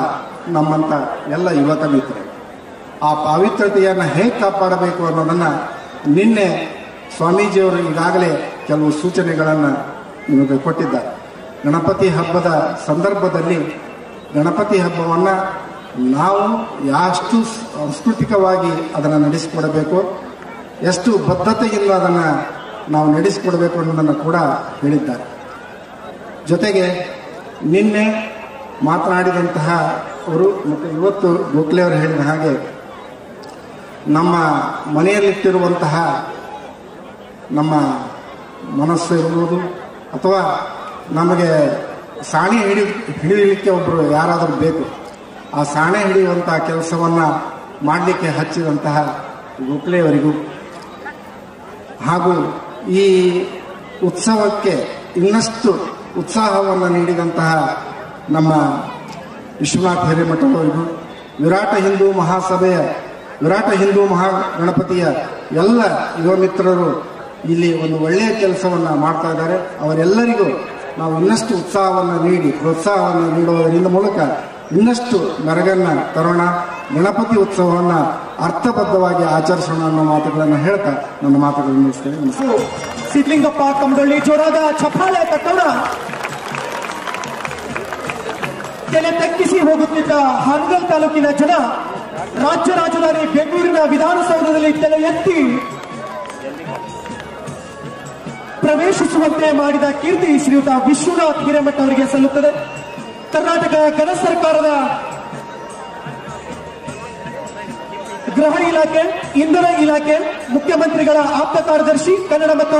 S6: ನಮ್ಮಂಥ ಎಲ್ಲ ಯುವಕ ಮಿತ್ರರು ಆ ಪಾವಿತ್ರತೆಯನ್ನು ಹೇಗೆ ಕಾಪಾಡಬೇಕು ಅನ್ನೋದನ್ನು ನಿನ್ನೆ ಸ್ವಾಮೀಜಿಯವರು ಈಗಾಗಲೇ ಕೆಲವು ಸೂಚನೆಗಳನ್ನು ನಿಮಗೆ ಕೊಟ್ಟಿದ್ದಾರೆ. ಗಣಪತಿ ಹಬ್ಬದ ಸಂದರ್ಭದಲ್ಲಿ ಗಣಪತಿ ಹಬ್ಬವನ್ನು ನಾವು ಎಷ್ಟು ಸಾಂಸ್ಕೃತಿಕವಾಗಿ ಅದನ್ನು ನಡೆಸಿಕೊಡಬೇಕು, ಎಷ್ಟು ಬದ್ಧತೆಯಿಂದ ಅದನ್ನು ನಾವು ನಡೆಸಿಕೊಡಬೇಕು ಅನ್ನೋದನ್ನು ಕೂಡ ಹೇಳಿದ್ದಾರೆ. ಜೊತೆಗೆ ನಿನ್ನೆ ಮಾತನಾಡಿದಂತಹ ಅವರು ಮತ್ತು ಇವತ್ತು ಗೋಖಲೆಯವರು ಹೇಳಿದ ಹಾಗೆ ನಮ್ಮ ಮನೆಯಲ್ಲಿಟ್ಟಿರುವಂತಹ ನಮ್ಮ ಮನಸ್ಸು ಇರ್ಬೋದು ಅಥವಾ ನಮಗೆ ಸಾಣೆ ಹಿಡಿಯಲಿಕ್ಕೆ ಒಬ್ಬರು ಯಾರಾದರೂ ಬೇಕು. ಆ ಸಾಣೆ ಹಿಡಿಯುವಂತಹ ಕೆಲಸವನ್ನು ಮಾಡಲಿಕ್ಕೆ ಹಚ್ಚಿದಂತಹ ಗೋಖಲೆಯವರಿಗೂ ಹಾಗೂ ಈ ಉತ್ಸವಕ್ಕೆ ಇನ್ನಷ್ಟು ಉತ್ಸಾಹವನ್ನು ನೀಡಿದಂತಹ ನಮ್ಮ ವಿಶ್ವನಾಥ ಹಿರೇಮಠವರಿಗೂ ವಿರಾಟ ಹಿಂದೂ ಮಹಾಸಭೆಯ ವಿರಾಟ ಹಿಂದೂ ಮಹಾಗಣಪತಿಯ ಎಲ್ಲ ಯುವ ಮಿತ್ರರು ಇಲ್ಲಿ ಒಂದು ಒಳ್ಳೆಯ ಕೆಲಸವನ್ನು ಮಾಡ್ತಾ ಇದ್ದಾರೆ. ಅವರೆಲ್ಲರಿಗೂ ನಾವು ಇನ್ನಷ್ಟು ಉತ್ಸಾಹವನ್ನು ನೀಡಿ ಪ್ರೋತ್ಸಾಹವನ್ನು ನೀಡುವುದರಿಂದ ಮೂಲಕ ಇನ್ನಷ್ಟು ಮೆರಗನ್ನು ತರೋಣ, ಗಣಪತಿ ಉತ್ಸವವನ್ನು ಅರ್ಥಬದ್ಧವಾಗಿ ಆಚರಿಸೋಣ ಅನ್ನೋ ಮಾತುಗಳನ್ನು ಹೇಳ್ತಾ ನನ್ನ ಮಾತುಗಳನ್ನು ಮುಗಿಸ್ತೇನೆ.
S2: ಸಿದ್ಲಿಂಗಪ್ಪ ಕಮಡೊಳ್ಳಿ ಜೋರಾದ ಚಪ್ಪಾಳೆ ತಟ್ಟೋಣ. ತಲೆ ತಗ್ಗಿಸಿ ಹೋಗುತ್ತಿದ್ದ ಹಾನಗಲ್ ತಾಲೂಕಿನ ಜನ ರಾಜ್ಯ ರಾಜಧಾನಿ ಬೆಂಗಳೂರಿನ ವಿಧಾನಸೌಧದಲ್ಲಿ ತಲೆ ಎತ್ತಿ ಪ್ರವೇಶಿಸುವಂತೆ ಮಾಡಿದ ಕೀರ್ತಿ ಶ್ರೀಯುತ ವಿಶ್ವನಾಥ್ ಹಿರೇಮಠ ಅವರಿಗೆ ಸಲ್ಲುತ್ತದೆ. ಕರ್ನಾಟಕ ಗಣ ಸರ್ಕಾರದ ಗೃಹ ಇಲಾಖೆ, ಇಂಧನ ಇಲಾಖೆ, ಮುಖ್ಯಮಂತ್ರಿಗಳ ಆಪ್ತ ಕಾರ್ಯದರ್ಶಿ, ಕನ್ನಡ ಮತ್ತು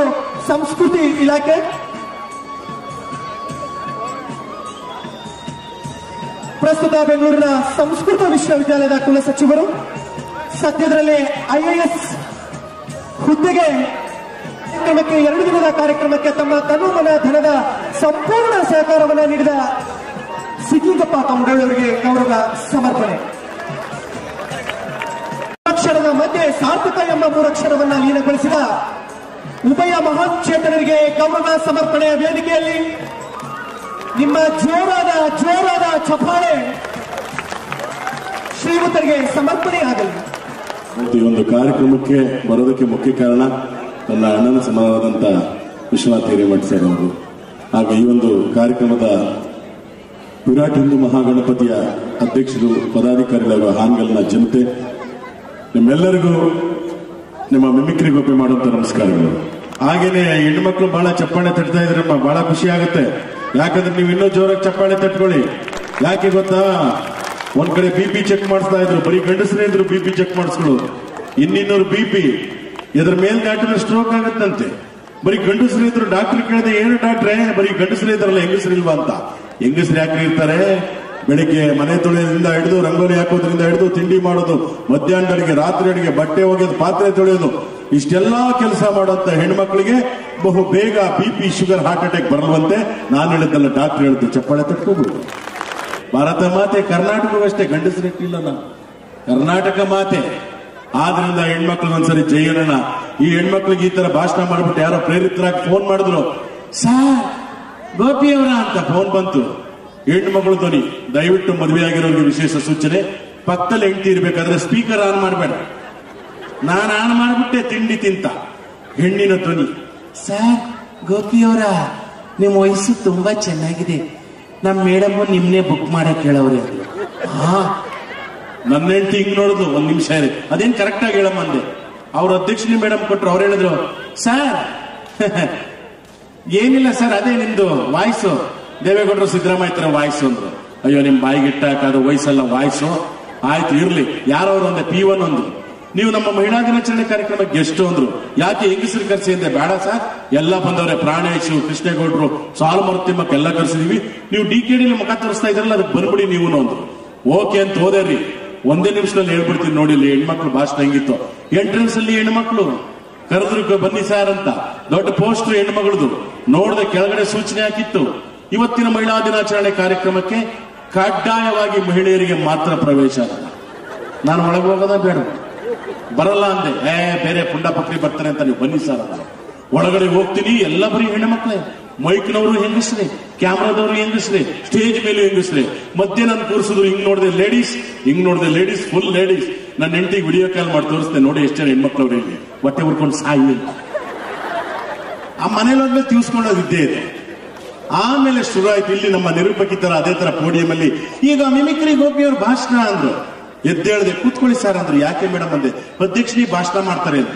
S2: ಸಂಸ್ಕೃತಿ ಇಲಾಖೆ, ಪ್ರಸ್ತುತ ಬೆಂಗಳೂರಿನ ಸಂಸ್ಕೃತ ವಿಶ್ವವಿದ್ಯಾಲಯದ ಕುಲಸಚಿವರು, ಸದ್ಯದಲ್ಲೇ IAS ಹುದ್ದೆಗೆ ಕಾರ್ಯಕ್ರಮಕ್ಕೆ 2 ದಿನದ ಕಾರ್ಯಕ್ರಮಕ್ಕೆ ತಮ್ಮ ತನುಮನ ಧನದ ಸಂಪೂರ್ಣ ಸಹಕಾರವನ್ನು ನೀಡಿದ ಸಿದ್ಲಿಂಗಪ್ಪ ಕಮಡೊಳ್ಳಿಯವರಿಗೆ ಗೌರವ ಸಮರ್ಪಣೆ. ಅಕ್ಷರದ ಮಧ್ಯೆ ಸಾರ್ಥಕ ಎಂಬ 3 ಅಕ್ಷರವನ್ನು ಲೀನಗೊಳಿಸಿದ ಉಭಯ ಮಹಾಚೇತನರಿಗೆ ಗೌರವ ಸಮರ್ಪಣೆಯ ವೇದಿಕೆಯಲ್ಲಿ ನಿಮ್ಮ ಜೋರಾದ ಚಪ್ಪಾಳೆ ಶ್ರೀಮಂತರಿಗೆ ಸಮರ್ಪಣೆ ಆಗಲಿ.
S7: ಈ ಒಂದು ಕಾರ್ಯಕ್ರಮಕ್ಕೆ ಬರೋದಕ್ಕೆ ಮುಖ್ಯ ಕಾರಣ ನನ್ನ ಅಣ್ಣನ ಸಮಾನವಾದಂಥ ವಿಶ್ವನಾಥ್ ಹಿರೇಮಠ ಸರ್ ಅವರು. ಹಾಗೆ ಈ ಒಂದು ಕಾರ್ಯಕ್ರಮದ ವಿರಾಟ್ ಹಿಂದೂ ಮಹಾಗಣಪತಿಯ ಅಧ್ಯಕ್ಷರು, ಪದಾಧಿಕಾರಿಗಳ ಹಾನಗಲ್ನ ಜನತೆ, ನಿಮ್ಮೆಲ್ಲರಿಗೂ ನಿಮ್ಮ ಮಿಮಿಕ್ರಿ ಗೋಪಿ ಮಾಡುವಂತ ನಮಸ್ಕಾರಗಳು. ಹಾಗೇನೆ ಹೆಣ್ಮಕ್ಳು ಬಹಳ ಚಪ್ಪಾಳೆ ತಟ್ತಾ ಇದ್ರಮ್ಮ, ಬಹಳ ಖುಷಿ ಆಗುತ್ತೆ. ಯಾಕಂದ್ರೆ ನೀವು ಇನ್ನೂ ಜೋರಾಗಿ ಚಪ್ಪಾಳೆ ತಟ್ಕೊಳ್ಳಿ. ಯಾಕೆ ಗೊತ್ತಾ, ಒಂದ್ ಕಡೆ BP ಚೆಕ್ ಮಾಡಿಸ್ತಾ ಇದ್ರು, ಬರೀ ಗಂಡಸರೇ ಇದ್ರು BP ಚೆಕ್ ಮಾಡಿಸ್ಕೊಳ್ಳೋದು. ಇನ್ನಿನ್ನೂರು BP ಇದ್ರ ಮೇಲ್ ದಾಟಿದ್ರೆ ಸ್ಟ್ರೋಕ್ ಆಗತ್ತಂತೆ. ಬರೀ ಗಂಡಸರು ಇದ್ರು. ಡಾಕ್ಟರ್ ಕೇಳಿದೆ, ಏನು ಡಾಕ್ಟ್ರೆ ಬರೀ ಗಂಡಸರು ಇದ್ರಲ್ಲ ಹೆಂಗಸರಿಲ್ವಾ ಅಂತ. ಹೆಂಗಸರು ಯಾಕೆ ಇರ್ತಾರೆ? ಬೆಳಿಗ್ಗೆ ಮನೆ ತೊಳೆಯೋದ್ರಿಂದ ಹಿಡಿದು, ರಂಗೋಲಿ ಹಾಕೋದ್ರಿಂದ ಹಿಡಿದು, ತಿಂಡಿ ಮಾಡೋದು, ಮಧ್ಯಾಹ್ನ ಅಡಿಗೆ, ರಾತ್ರಿ ಅಡಿಗೆ, ಬಟ್ಟೆ ಒಗೆಯೋದು, ಪಾತ್ರೆ ತೊಳೆಯೋದು, ಇಷ್ಟೆಲ್ಲಾ ಕೆಲಸ ಮಾಡುವಂತ ಹೆಣ್ಮಕ್ಳಿಗೆ ಬಹು ಬೇಗ BP, ಶುಗರ್, ಹಾರ್ಟ್ ಅಟ್ಯಾಕ್ ಬರಲ್ವಂತೆ. ನಾನು ಹೇಳಿದ್ದಲ್ಲ, ಡಾಕ್ಟರ್ ಹೇಳಿದ್ದು. ಚಪ್ಪಾಳೆ ತಟ್ಕೋಬಹುದು. ಭಾರತ ಮಾತೆ ಕರ್ನಾಟಕವೂ ಅಷ್ಟೇ, ಗಂಡಸರು ಇಟ್ಟಿಲ್ಲ ನಾವು, ಕರ್ನಾಟಕ ಮಾತೆ. ಆದ್ರಿಂದ ಹೆಣ್ಮಕ್ಳಿಗೆ ಒಂದ್ಸರಿ ಜೈನ. ಈ ಹೆಣ್ಮಕ್ಳಿಗೆ ಈ ತರ ಭಾಷಣ ಮಾಡ್ಬಿಟ್ಟು ಯಾರೋ ಪ್ರೇರಿತರಾಗಿ ಫೋನ್ ಮಾಡಿದ್ರು, ಸಾರ್ ಗೋಪಿಯವರ ಅಂತ ಫೋನ್ ಬಂತು. ಹೆಣ್ಮಕ್ಳು ಧ್ವನಿ. ದಯವಿಟ್ಟು ಮದುವೆ ಆಗಿರೋರಿಗೆ ವಿಶೇಷ ಸೂಚನೆ, ಪಕ್ಕದಲ್ಲಿ ಹೆಂಡತಿ ಇರ್ಬೇಕಾದ್ರೆ ಸ್ಪೀಕರ್ ಆನ್ ಮಾಡಬೇಡ. ನಾನು ಆನ್ ಮಾಡ್ಬಿಟ್ಟೆ ತಿಂಡಿ ತಿಂತ. ಹೆಣ್ಣಿನ ಧ್ವನಿ, ಸಾರ್ ಗೋಪಿಯವರ ನಿಮ್ಮ ವಯಸ್ಸು ತುಂಬಾ ಚೆನ್ನಾಗಿದೆ, ನಮ್ಮ ಮೇಡಮ್ ನಿಮ್ನೆ ಬುಕ್ ಮಾಡಕ್ ಹೇಳವ್ರೆ ಅಂದ್ರು. ನನ್ನ ಹೆಂಡತಿ ಹಿಂಗ್ ನೋಡಿದ್ಲು, ಒಂದ್ ನಿಮಿಷ ಇರಿ ಅದೇನ್ ಕರೆಕ್ಟ್ ಆಗಿ ಹೇಳಮ್ಮ ಅಂದೆ. ಅವ್ರ ಅಧ್ಯಕ್ಷನಿ ಮೇಡಮ್ ಕೊಟ್ರು. ಅವ್ರು ಹೇಳಿದ್ರು, ಸರ್ ಏನಿಲ್ಲ ಸರ್, ಅದೇ ನಿಮ್ದು ವಾಯ್ಸು ದೇವೇಗೌಡರು ಸಿದ್ದರಾಮಯ್ಯ ತರ ವಾಯ್ಸು ಅಂದ್ರು. ಅಯ್ಯೋ ನಿಮ್ ಬಾಯಿಗೆ ಇಟ್ಟಾಕ ಅದು ವಯಸ್ಸಲ್ಲ ವಾಯ್ಸು, ಆಯ್ತು ಇರ್ಲಿ. ಯಾರವ್ರು ಅಂದೆ, P1 ಅಂದ್ರು. ನೀವು ನಮ್ಮ ಮಹಿಳಾ ದಿನಾಚರಣೆ ಕಾರ್ಯಕ್ರಮ ಗೆಸ್ಟ್ ಅಂದ್ರು. ಯಾಕೆ ಹೆಂಗಸರು ಕರ್ಸಿ ಅಂದೆ, ಬೇಡ ಸರ್ ಎಲ್ಲ ಬಂದವ್ರೆ, ಪ್ರಾಣೇಶು, ಕೃಷ್ಣೇಗೌಡರು, ಸಾಲುಮರದ ತಿಮ್ಮಕ್ಕ ಎಲ್ಲ ಕರ್ಸಿದೀವಿ, ನೀವು DKD ಮುಖ ತೋರಿಸ್ತಾ ಇದ್ರಲ್ಲ ಅದಕ್ಕೆ ಬಂದ್ಬಿಡಿ ನೀವು ಅಂದ್ರು. ಓಕೆ ಅಂತ ಹೋದೇರಿ. ಒಂದೇ ನಿಮಿಷದಲ್ಲಿ ಹೇಳ್ಬಿಡ್ತೀನಿ ನೋಡಿ, ಇಲ್ಲಿ ಹೆಣ್ಮಕ್ಳು ಭಾಷಣ ಹೆಂಗಿತ್ತು. ಎಂಟ್ರೆನ್ಸ್ ಅಲ್ಲಿ ಹೆಣ್ಮಕ್ಳು ಕರೆದ್ರು ಬನ್ನಿ ಸರ್ ಅಂತ, ದೊಡ್ಡ ಪೋಸ್ಟರ್ ಹೆಣ್ಮಗಳದು ನೋಡ್ದೆ, ಕೆಳಗಡೆ ಸೂಚನೆ ಹಾಕಿತ್ತು, ಇವತ್ತಿನ ಮಹಿಳಾ ದಿನಾಚರಣೆ ಕಾರ್ಯಕ್ರಮಕ್ಕೆ ಕಡ್ಡಾಯವಾಗಿ ಮಹಿಳೆಯರಿಗೆ ಮಾತ್ರ ಪ್ರವೇಶ. ನಾನು ಒಳಗೆ ಹೋಗೋದ ಬೇಡ, ಬರಲ್ಲ ಅಂದೆ. ಬೇರೆ ಪುಂಡ ಪಕ್ರಿ ಬರ್ತಾರೆ ಅಂತ ನೀವು ಬನ್ನಿ ಸರ್ ಅಂತ. ಒಳಗಡೆ ಹೋಗ್ತೀನಿ, ಎಲ್ಲ ಬರೀ ಹೆಣ್ಮಕ್ಳೇ, ಮೈಕ್ನವರು ಹೆಂಗಸ್ರೆ, ಕ್ಯಾಮ್ರಾದವರು ಹೆಂಗಸ್ರೆ, ಸ್ಟೇಜ್ ಮೇಲೆ ಹೆಂಗಸ್ರೆ. ಮಧ್ಯೆ ನಾನು ಕೂರಿಸಿದ್ರು, ಹಿಂಗ್ ನೋಡಿದೆ ಲೇಡೀಸ್, ಹಿಂಗ್ ನೋಡಿದೆ ಲೇಡೀಸ್, ಫುಲ್ ಲೇಡೀಸ್. ನನ್ನ ಹೆಂಡತಿಗೆ ವಿಡಿಯೋ ಕಾಲ್ ಮಾಡಿ ತೋರಿಸ್ತೆ, ನೋಡಿ ಎಷ್ಟು ಜನ ಹೆಣ್ಮಕ್ಳವ್ರು ಇಲ್ಲಿ ಹೊಟ್ಟೆ ಉರ್ಕೊಂಡು ಸಾಯಿ. ಆ ಮನೇಲಿ ಹೋದ್ಮೇಲೆ ತೀವ್ಸ್ಕೊಂಡೋದಿದ್ದೇ ಇದೆ. ಆಮೇಲೆ ಶುರು ಆಯ್ತು ಇಲ್ಲಿ ನಮ್ಮ ನಿರೂಪಕಿತರ ಅದೇ ತರ ಪೋಡಿಯಂ ಅಲ್ಲಿ ಈಗ ಮಿಮಿಕ್ರಿ ಗೋಪಿ ಅವ್ರ ಭಾಷಣ ಅಂದ್ರು. ಎದ್ದೇಳದೆ, ಕೂತ್ಕೊಳ್ಳಿ ಸರ್ ಅಂದ್ರು. ಯಾಕೆ ಮೇಡಮ್ ಅಂದೆ, ಅಧ್ಯಕ್ಷನಿ ಭಾಷಣ ಮಾಡ್ತಾರೆ ಅಂತ.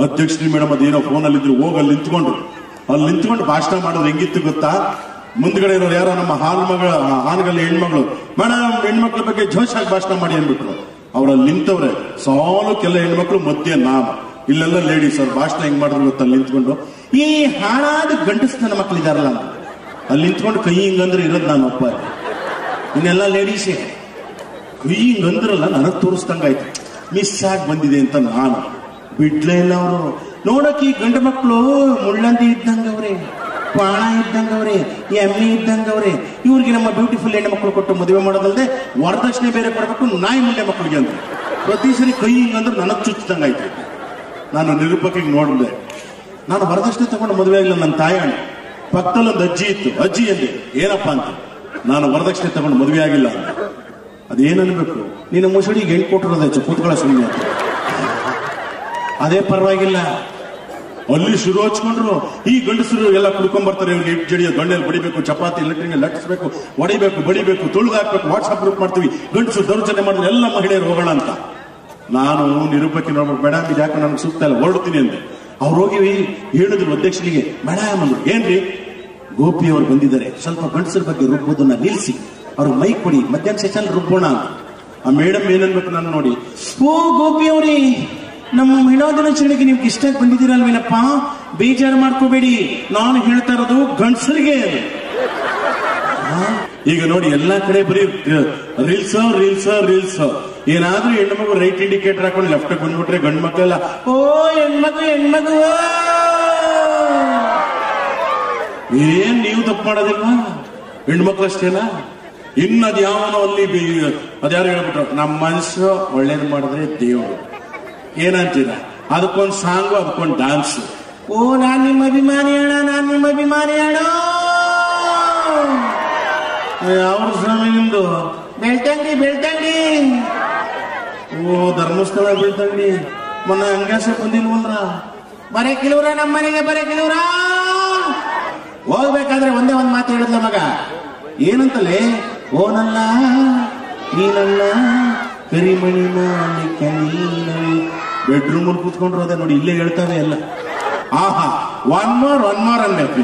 S7: ಅಧ್ಯಕ್ಷನಿ ಮೇಡಮ್ ಅದೇನೋ ಫೋನಲ್ಲಿ ಇದ್ರು, ಹೋಗಿ ಅಲ್ಲಿ ನಿಂತ್ಕೊಂಡು ಭಾಷಣ ಮಾಡೋದು ಹೆಂಗಿತ್ತು ಗೊತ್ತಾ? ಮುಂದ್ಗಡೆ ಇರೋರು ಯಾರೋ ನಮ್ಮ ಹಾನಗಲ್ಲಿ ಹೆಣ್ಮಗಳು, ಮೇಡಮ್ ಹೆಣ್ಮಕ್ಳ ಬಗ್ಗೆ ಜೋಶಾಗಿ ಭಾಷಣ ಮಾಡಿ ಅಂದ್ಬಿಟ್ರು. ಅವ್ರಲ್ಲಿ ನಿಂತವ್ರೆ ಸಾಲಕ್ಕೆಲ್ಲ ಹೆಣ್ಮಕ್ಳು, ಮಧ್ಯೆ ನಾನು, ಇಲ್ಲೆಲ್ಲ ಲೇಡೀಸ್. ಅವ್ರ ಭಾಷಣ ಹೆಂಗ್ ಮಾಡಿದ್ರು ಗೊತ್ತಾ? ಅಲ್ಲಿ ನಿಂತ್ಕೊಂಡು, ಈ ಹಾಳಾದ ಗಂಡಸ್ ನನ್ನ ಮಕ್ಳಿದಾರಲ್ಲ ಅಂತ ಅಲ್ಲಿ ನಿಂತ್ಕೊಂಡು ಕೈ ಹಿಂಗಂದ್ರೆ ಇರೋದು ನಾನು ಒಪ್ಪ, ಇನ್ನೆಲ್ಲ ಲೇಡೀಸೇ. ಕೈ ಹಿಂಗಂದ್ರಲ್ಲ ನನಗ್ ತೋರಿಸ್ದಂಗಾಯ್ತು, ಮಿಸ್ ಆಗಿ ಬಂದಿದೆ ಅಂತ ನಾನು ಬಿಡ್ಲೇ ಇಲ್ಲ. ಅವರು ನೋಡಕ್ ಈ ಗಂಡು ಮಕ್ಕಳು ಮುಳ್ಳಂದಿ ಇದ್ದಂಗವ್ರೆ, ಪಾಣ ಇದ್ದಂಗವ್ರೆ, ಎಮ್ಮೆ ಇದ್ದಂಗವ್ರೆ. ಇವ್ರಿಗೆ ನಮ್ಮ ಬ್ಯೂಟಿಫುಲ್ ಹೆಣ್ಣು ಮಕ್ಕಳು ಕೊಟ್ಟು ಮದುವೆ ಮಾಡೋದಲ್ಲದೆ ವರದಕ್ಷಿಣೆ ಬೇರೆ ಕೊಡಬೇಕು, ನಾಯಿ ಮುಂಡೆ ಮಕ್ಕಳಿಗೆ ಅಂತ. ಪ್ರತಿ ಸರಿ ಕೈ ಹಿಂಗಂದ್ರೆ ನನಗ್ ಚುಚ್ಚದಂಗಾಯ್ತು. ನಾನು ನಿರೂಪಕಿಗೆ ನೋಡಿದೆ, ನಾನು ವರದಕ್ಷಿಣೆ ತಗೊಂಡು ಮದುವೆ ಆಗಿಲ್ಲ. ನನ್ನ ತಾಯಣ್ಣ ಪಕ್ಕದಲ್ಲಿ ಒಂದು ಅಜ್ಜಿ ಇತ್ತು. ಅಜ್ಜಿ ಅಂದೆ, ಏನಪ್ಪಾ ಅಂತ. ನಾನು ವರದಕ್ಷಿಣೆ ತಗೊಂಡು ಮದುವೆ ಆಗಿಲ್ಲ ಅಂತ. ಅದೇನನ್ಬೇಕು, ನೀನು ಮುಸುಡಿಗೆ ಹೆಣ್ಣು ಕೊಟ್ಟಿರೋದಾಯ್ತು, ಕೂತ್ಕೊಳ್ಳೋ ಸುಮ್ಮನೆ ಅಂತ. ಅದೇ ಪರವಾಗಿಲ್ಲ. ಅಲ್ಲಿ ಶುರು ಹಚ್ಕೊಂಡ್ರು. ಈ ಗಂಡಸರು ಎಲ್ಲ ಕುಡ್ಕೊಂಡ್ ಬರ್ತಾರೆ, ಇವ್ರಿಗೆ ಇಟ್ಟು ಜಡಿಯೋ ದೊಣ್ಣೆಲ್ಲಿ ಬಡಿಬೇಕು, ಚಪಾತಿ ಎಲೆಕ್ಟ್ರಿಕ್ ಲಟ್ಟಿಸ್ಬೇಕು, ಹೊಡಿಬೇಕು, ಬಡಿಬೇಕು, ತುಳಿದಾಕ್ಬೇಕು, ವಾಟ್ಸ್ಆಪ್ ಗ್ರೂಪ್ ಮಾಡ್ತೀವಿ. ಗಂಡಸರು ದೌರ್ಜನ್ಯ ಮಾಡಿದ್ರೆ ಎಲ್ಲ ಮಹಿಳೆಯರು ಹೋಗೋಣ ಅಂತ. ನಾನು ನಿರೂಪಕಿ ನೋಡ್ಬೇಕು, ಮೇಡಮ್ ಇದು ಯಾಕೆ ನನಗೆ ಸೂಕ್ತ ಇಲ್ಲ, ಹೊರಡ್ತೀನಿ ಅಂದೆ. ಅವ್ರು ಹೋಗಿ ಹೇಳಿದ್ರು ಅಧ್ಯಕ್ಷನಿಗೆ, ಮೇಡಮ್ ಅಂದ್ರು. ಏನ್ರಿ, ಗೋಪಿ ಅವ್ರು ಬಂದಿದ್ದಾರೆ, ಸ್ವಲ್ಪ ಗಂಡಸರ ಬಗ್ಗೆ ರುಬ್ಬೋದನ್ನ ನಿಲ್ಲಿಸಿ, ಅವ್ರಿಗೆ ಮೈಕ್ ಕೊಡಿ, ಮಧ್ಯಾಹ್ನ ಸೆಷನ್ ರುಬ್ಬೋಣ ಅಂತ. ಆ ಮೇಡಮ್ ಏನನ್ಬೇಕು ನಾನು ನೋಡಿ, ಓ ಗೋಪಿ ಅವ್ರಿ, ನಮ್ಮ ಮಹಿಳಾ ದಿನಾಚರಣೆಗೆ ನೀವು ಇಷ್ಟಾಗಿ ಬಂದಿದ್ದೀರಲ್ವೇನಪ್ಪ, ಬೇಜಾರು ಮಾಡ್ಕೋಬೇಡಿ, ನಾನು ಹೇಳ್ತಾ ಇರೋದು ಗಂಡಸರಿಗೆ. ಈಗ ನೋಡಿ ಎಲ್ಲಾ ಕಡೆ ಬರೀ ರೀಲ್ಸ್. ಏನಾದ್ರೂ ಹೆಣ್ಣು ಮಗು ರೈಟ್ ಇಂಡಿಕೇಟರ್ ಹಾಕೊಂಡು ಲೆಫ್ಟ್ ಬಂದ್ಬಿಟ್ರೆ ಗಂಡು ಮಕ್ಕಳೆಲ್ಲ ಓ ಹೆಣ್ಮಗು. ಏನ್ ನೀವು ತಪ್ಪು ಮಾಡೋದಿಲ್ವಾ? ಹೆಣ್ಮಕ್ಳಷ್ಟೇನಾ? ಇನ್ನದ್ ಯಾವನೋ ಅಲ್ಲಿ ಅದ್ಯಾರು ಹೇಳ್ಬಿಟ್ರು, ನಮ್ಮ ಮನಸ್ಸು ಒಳ್ಳೇದು ಮಾಡಿದ್ರೆ ದೇವರು ಏನಂತೀರ, ಅದಕ್ಕೊಂದು ಸಾಂಗು, ಅದಕ್ಕೊಂದು ಡಾನ್ಸ್. ಓ ನಾನ್ ನಿಮ್ಮ ಅಭಿಮಾನಿ ಅಣ್ಣ. ಯಾವ ಸ್ವಾಮಿ ನಿಮ್ದು? ಬೆಳ್ತಂಡಿ. ಓ ಧರ್ಮಸ್ಥಳ ಬೆಳ್ತಂಡಿ. ಮೊನ್ನೆ ಹಂಗಾಸ ಬಂದಿಲ್ವಂದ್ರ ಬರೇ ಕೆಲವ್ರ ನಮ್ಮ ಮನೆಗೆ ಹೋಗ್ಬೇಕಾದ್ರೆ ಒಂದೇ ಒಂದ್ ಮಾತು ಹೇಳಿದ್ಲ ಮಗ, ಏನಂತಲೇ, ಓನಲ್ಲ ನೀನಲ್ಲ ಕರಿಮಣಿ ಮಾಲಿಕ ನೀನಲ್ಲ. ಬೆಡ್ರೂಮ್ ಅಲ್ಲಿ ಕೂತ್ಕೊಂಡ್ರು ಅದೇ ನೋಡಿ, ಇಲ್ಲೇ ಹೇಳ್ತಾವೆ ಎಲ್ಲ. ಆಹಾ, ಒನ್ ಮೋರ್ ಅನ್ಬೇಕು.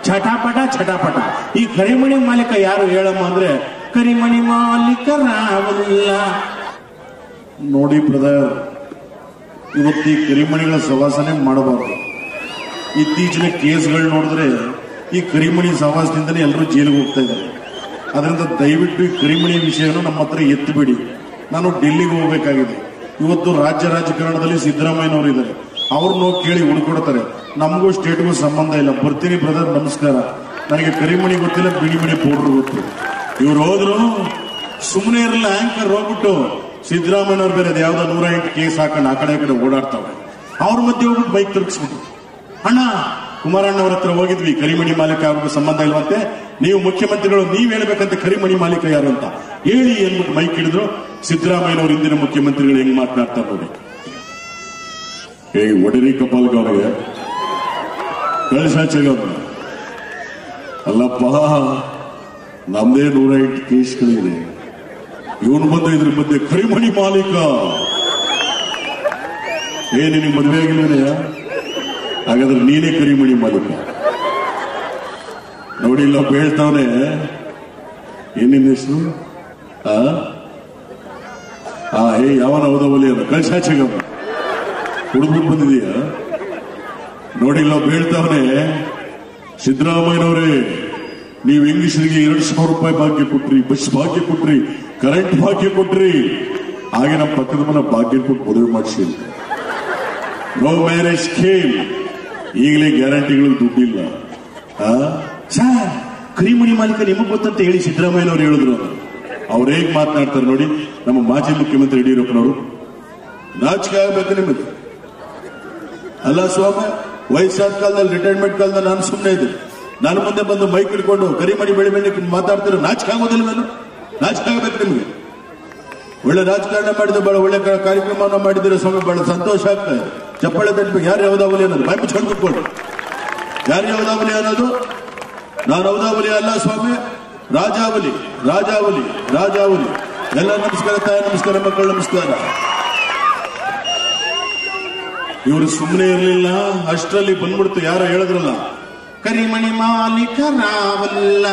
S7: ಚಟಾಪಟ. ಈ ಕರಿಮಣಿ ಮಾಲೀಕ ಯಾರು ಹೇಳಮ್ಮ ಅಂದ್ರೆ, ಕರಿಮಣಿ ಮಾಲೀಕ ರಾವಲ್ಲ. ನೋಡಿ ಬ್ರದರ್, ಇವತ್ತು ಈ ಕರಿಮಣಿಗಳ ಸವಾಸನೆ ಮಾಡಬಾರ್ದು. ಇತ್ತೀಚಿನ ಕೇಸ್ಗಳು ನೋಡಿದ್ರೆ ಈ ಕರಿಮಣಿ ಸವಾಸದಿಂದನೇ ಎಲ್ಲರೂ ಜೈಲಿಗೆ ಹೋಗ್ತಾ ಇದ್ದಾರೆ. ಅದರಿಂದ ದಯವಿಟ್ಟು ಈ ಕರಿಮಣಿ ವಿಷಯವನ್ನು ನಮ್ಮ ಹತ್ರ ಎತ್ತುಬಿಡಿ. ನಾನು ಡೆಲ್ಲಿಗೆ ಹೋಗ್ಬೇಕಾಗಿದೆ. ಇವತ್ತು ರಾಜ್ಯ ರಾಜಕಾರಣದಲ್ಲಿ ಸಿದ್ದರಾಮಯ್ಯನವರು ಇದ್ದಾರೆ, ಅವ್ರನ್ನ ಕೇಳಿ ಹುಡುಕೊಡ್ತಾರೆ. ನಮಗೂ ಸ್ಟೇಟ್ಗೂ ಸಂಬಂಧ ಇಲ್ಲ. ಬರ್ತೀನಿ ಬ್ರದರ್, ನಮಸ್ಕಾರ. ನನಗೆ ಕರಿಮಣಿ ಗೊತ್ತಿಲ್ಲ, ಬಿಳಿಮಣಿ ಪೌಡ್ರ್ ಗೊತ್ತು. ಇವ್ರು ಹೋದ್ರು ಸುಮ್ಮನೆ ಇರಲ್ಲ. ಆಂಕರ್ ಹೋಗ್ಬಿಟ್ಟು ಸಿದ್ದರಾಮಯ್ಯನವ್ರು ಬೇರೆ ಯಾವ್ದೋ 108 ಕೇಸ್ ಹಾಕೊಂಡು ಆ ಕಡೆ ಓಡಾಡ್ತಾವೆ. ಅವ್ರ ಮಧ್ಯೆ ಹೋಗ್ಬಿಟ್ಟು ಬೈಕ್ ತಿರುಗಿಸ್ಬಿಟ್ಟು, ಅಣ್ಣ ಕುಮಾರಣ್ಣವ್ರ ಹತ್ರ ಹೋಗಿದ್ವಿ, ಕರಿಮಣಿ ಮಾಲೀಕ ಅವ್ರಿಗೂ ಸಂಬಂಧ ಇಲ್ವಂತೆ, ನೀವು ಮುಖ್ಯಮಂತ್ರಿಗಳು, ನೀವ್ ಹೇಳ್ಬೇಕಂತ ಕರಿಮಣಿ ಮಾಲೀಕ ಯಾರು ಅಂತ ಹೇಳಿ ಅಂದ್ಬಿಟ್ಟು ಮೈಕ್ ಹಿಡಿದ್ರು. ಸಿದ್ದರಾಮಯ್ಯನವರು ಹಿಂದಿನ ಮುಖ್ಯಮಂತ್ರಿಗಳು ಹೆಂಗ್ ಮಾತನಾಡ್ತಾರೆ ನೋಡಿ. ಹೇಗೆ ಒಡರಿ ಕಪಾಲ್ಗವ್ರಿಗೆ ಕಳಿಸಾಚೆಗ ಅಲ್ಲಪ್ಪ, ನಮ್ದೇ 108 ಕೇಸ್ಗಳಿದೆ. ಇವನು ಬಂದ ಇದ್ರ ಮಧ್ಯೆ ಕರಿಮಣಿ ಮಾಲೀಕ. ನಿನಗೆ ಮದುವೆ ಆಗಿಲ್ವೇನೆಯ? ಹಾಗಾದ್ರೆ ನೀನೇ ಕರಿಮಣಿ ಮಾಲೀಕ. ನೋಡಿ ಇಲ್ಲ ಹೇಳ್ತಾವನೆ. ಏನಿನ್ನ ಹೆಸರು? ಯಾವನ ಹೌದವಲಿ ಅದ ಕಳ್ಸಾಚಗಮ್ಮ ಹುಡುಗ್ಬಿಟ್ಟು ಬಂದಿದೀಯ. ನೋಡಿಲ್ಲ ಹೇಳ್ತಾವನೆ. ಸಿದ್ದರಾಮಯ್ಯನವರೇ, ನೀವು ಹೆಂಗಸರಿಗೆ 2,000 ರೂಪಾಯಿ ಭಾಗ್ಯ ಕೊಟ್ರಿ, ಬಸ್ ಭಾಗ್ಯ ಕೊಟ್ರಿ, ಕರೆಂಟ್ ಭಾಗ್ಯ ಕೊಟ್ರಿ. ಹಾಗೆ ನಮ್ಮ ಪಕ್ಕದ ಮನೆ ಭಾಗ್ಯ ಕೊಟ್ಟು ಮದುವೆ ಮಾಡಿಸಿ. No marriage scheme. ಈಗಲೇ ಗ್ಯಾರಂಟಿಗಳು ದುಡ್ಡಿಲ್ಲ. ಸರ್, ಕರಿಮಣಿ ಮಾಲೀಕ ನಿಮಗ್ ಗೊತ್ತಂತ ಹೇಳಿ ಸಿದ್ದರಾಮಯ್ಯನವರು ಹೇಳಿದ್ರು. ಅವ್ರು ಹೇಗ್ ಮಾತನಾಡ್ತಾರೆ ನೋಡಿ ನಮ್ಮ ಮಾಜಿ ಮುಖ್ಯಮಂತ್ರಿ ಯಡಿಯೂರಪ್ಪನವರು. ನಾಚಿಕೆ ಆಗಬೇಕು ನಿಮಗೆ. ಅಲ್ಲ ಸ್ವಾಮಿ, ವಯಸ್ಸಾದ ಕಾಲದಲ್ಲಿ ರಿಟೈರ್ಮೆಂಟ್ ಕಾಲದಲ್ಲಿ ನಾನು ಸುಮ್ಮನೆ ಇದ್ದೆ. ನಾನು ಮುಂದೆ ಬಂದು ಮೈಕ್ ಹಿಡ್ಕೊಂಡು ಕರಿಮಣಿ ಬೆಳಿಬೆಣ್ಣೆ ಮಾತಾಡ್ತಿರೋ ನಾಚಿಕೆ ಆಗೋದಿಲ್ಲ. ನಾನು ನಾಚಿಕೆ ಆಗಬೇಕು ನಿಮಗೆ. ಒಳ್ಳೆ ರಾಜಕಾರಣ ಮಾಡಿದ್ರೆ ಬಹಳ ಒಳ್ಳೆ ಕಾರ್ಯಕ್ರಮವನ್ನು ಮಾಡಿದ್ರೆ ಸ್ವಾಮಿ, ಬಹಳ ಸಂತೋಷ ಆಗ್ತಾ ಇದೆ. ಚಪ್ಪಾಳೆ ತಟ್ಟಬೇಕು. ಯಾರು ಯಾವುದಾವಲಿ ಅನ್ನೋದು ಬಾಯಿ ಮುಚ್ಕೊಂಡು ಕೂತ್ಕೊಂಡು. ಯಾರು ಯಾವುದಾವಲಿ ಅನ್ನೋದು? ನಾನು ಹೌದಾವಲಿ ಅಲ್ಲ ಸ್ವಾಮಿ, ರಾಜಾವಲಿ ರಾಜಾವಲಿ ರಾಜಾವಲಿ. ಎಲ್ಲ ನಮಸ್ಕಾರ ತಾಯಿ, ನಮಸ್ಕಾರ ಮಕ್ಕಳು, ನಮಸ್ಕಾರ. ಇವರು ಸುಮ್ಮನೆ ಇರಲಿಲ್ಲ. ಅಷ್ಟರಲ್ಲಿ ಬಂದ್ಬಿಡ್ತು. ಯಾರೋ ಹೇಳಿದ್ರಲ್ಲ, ಕರಿಮಣಿ ಮಾಲೀಕ ರಾವಲ್ಲ.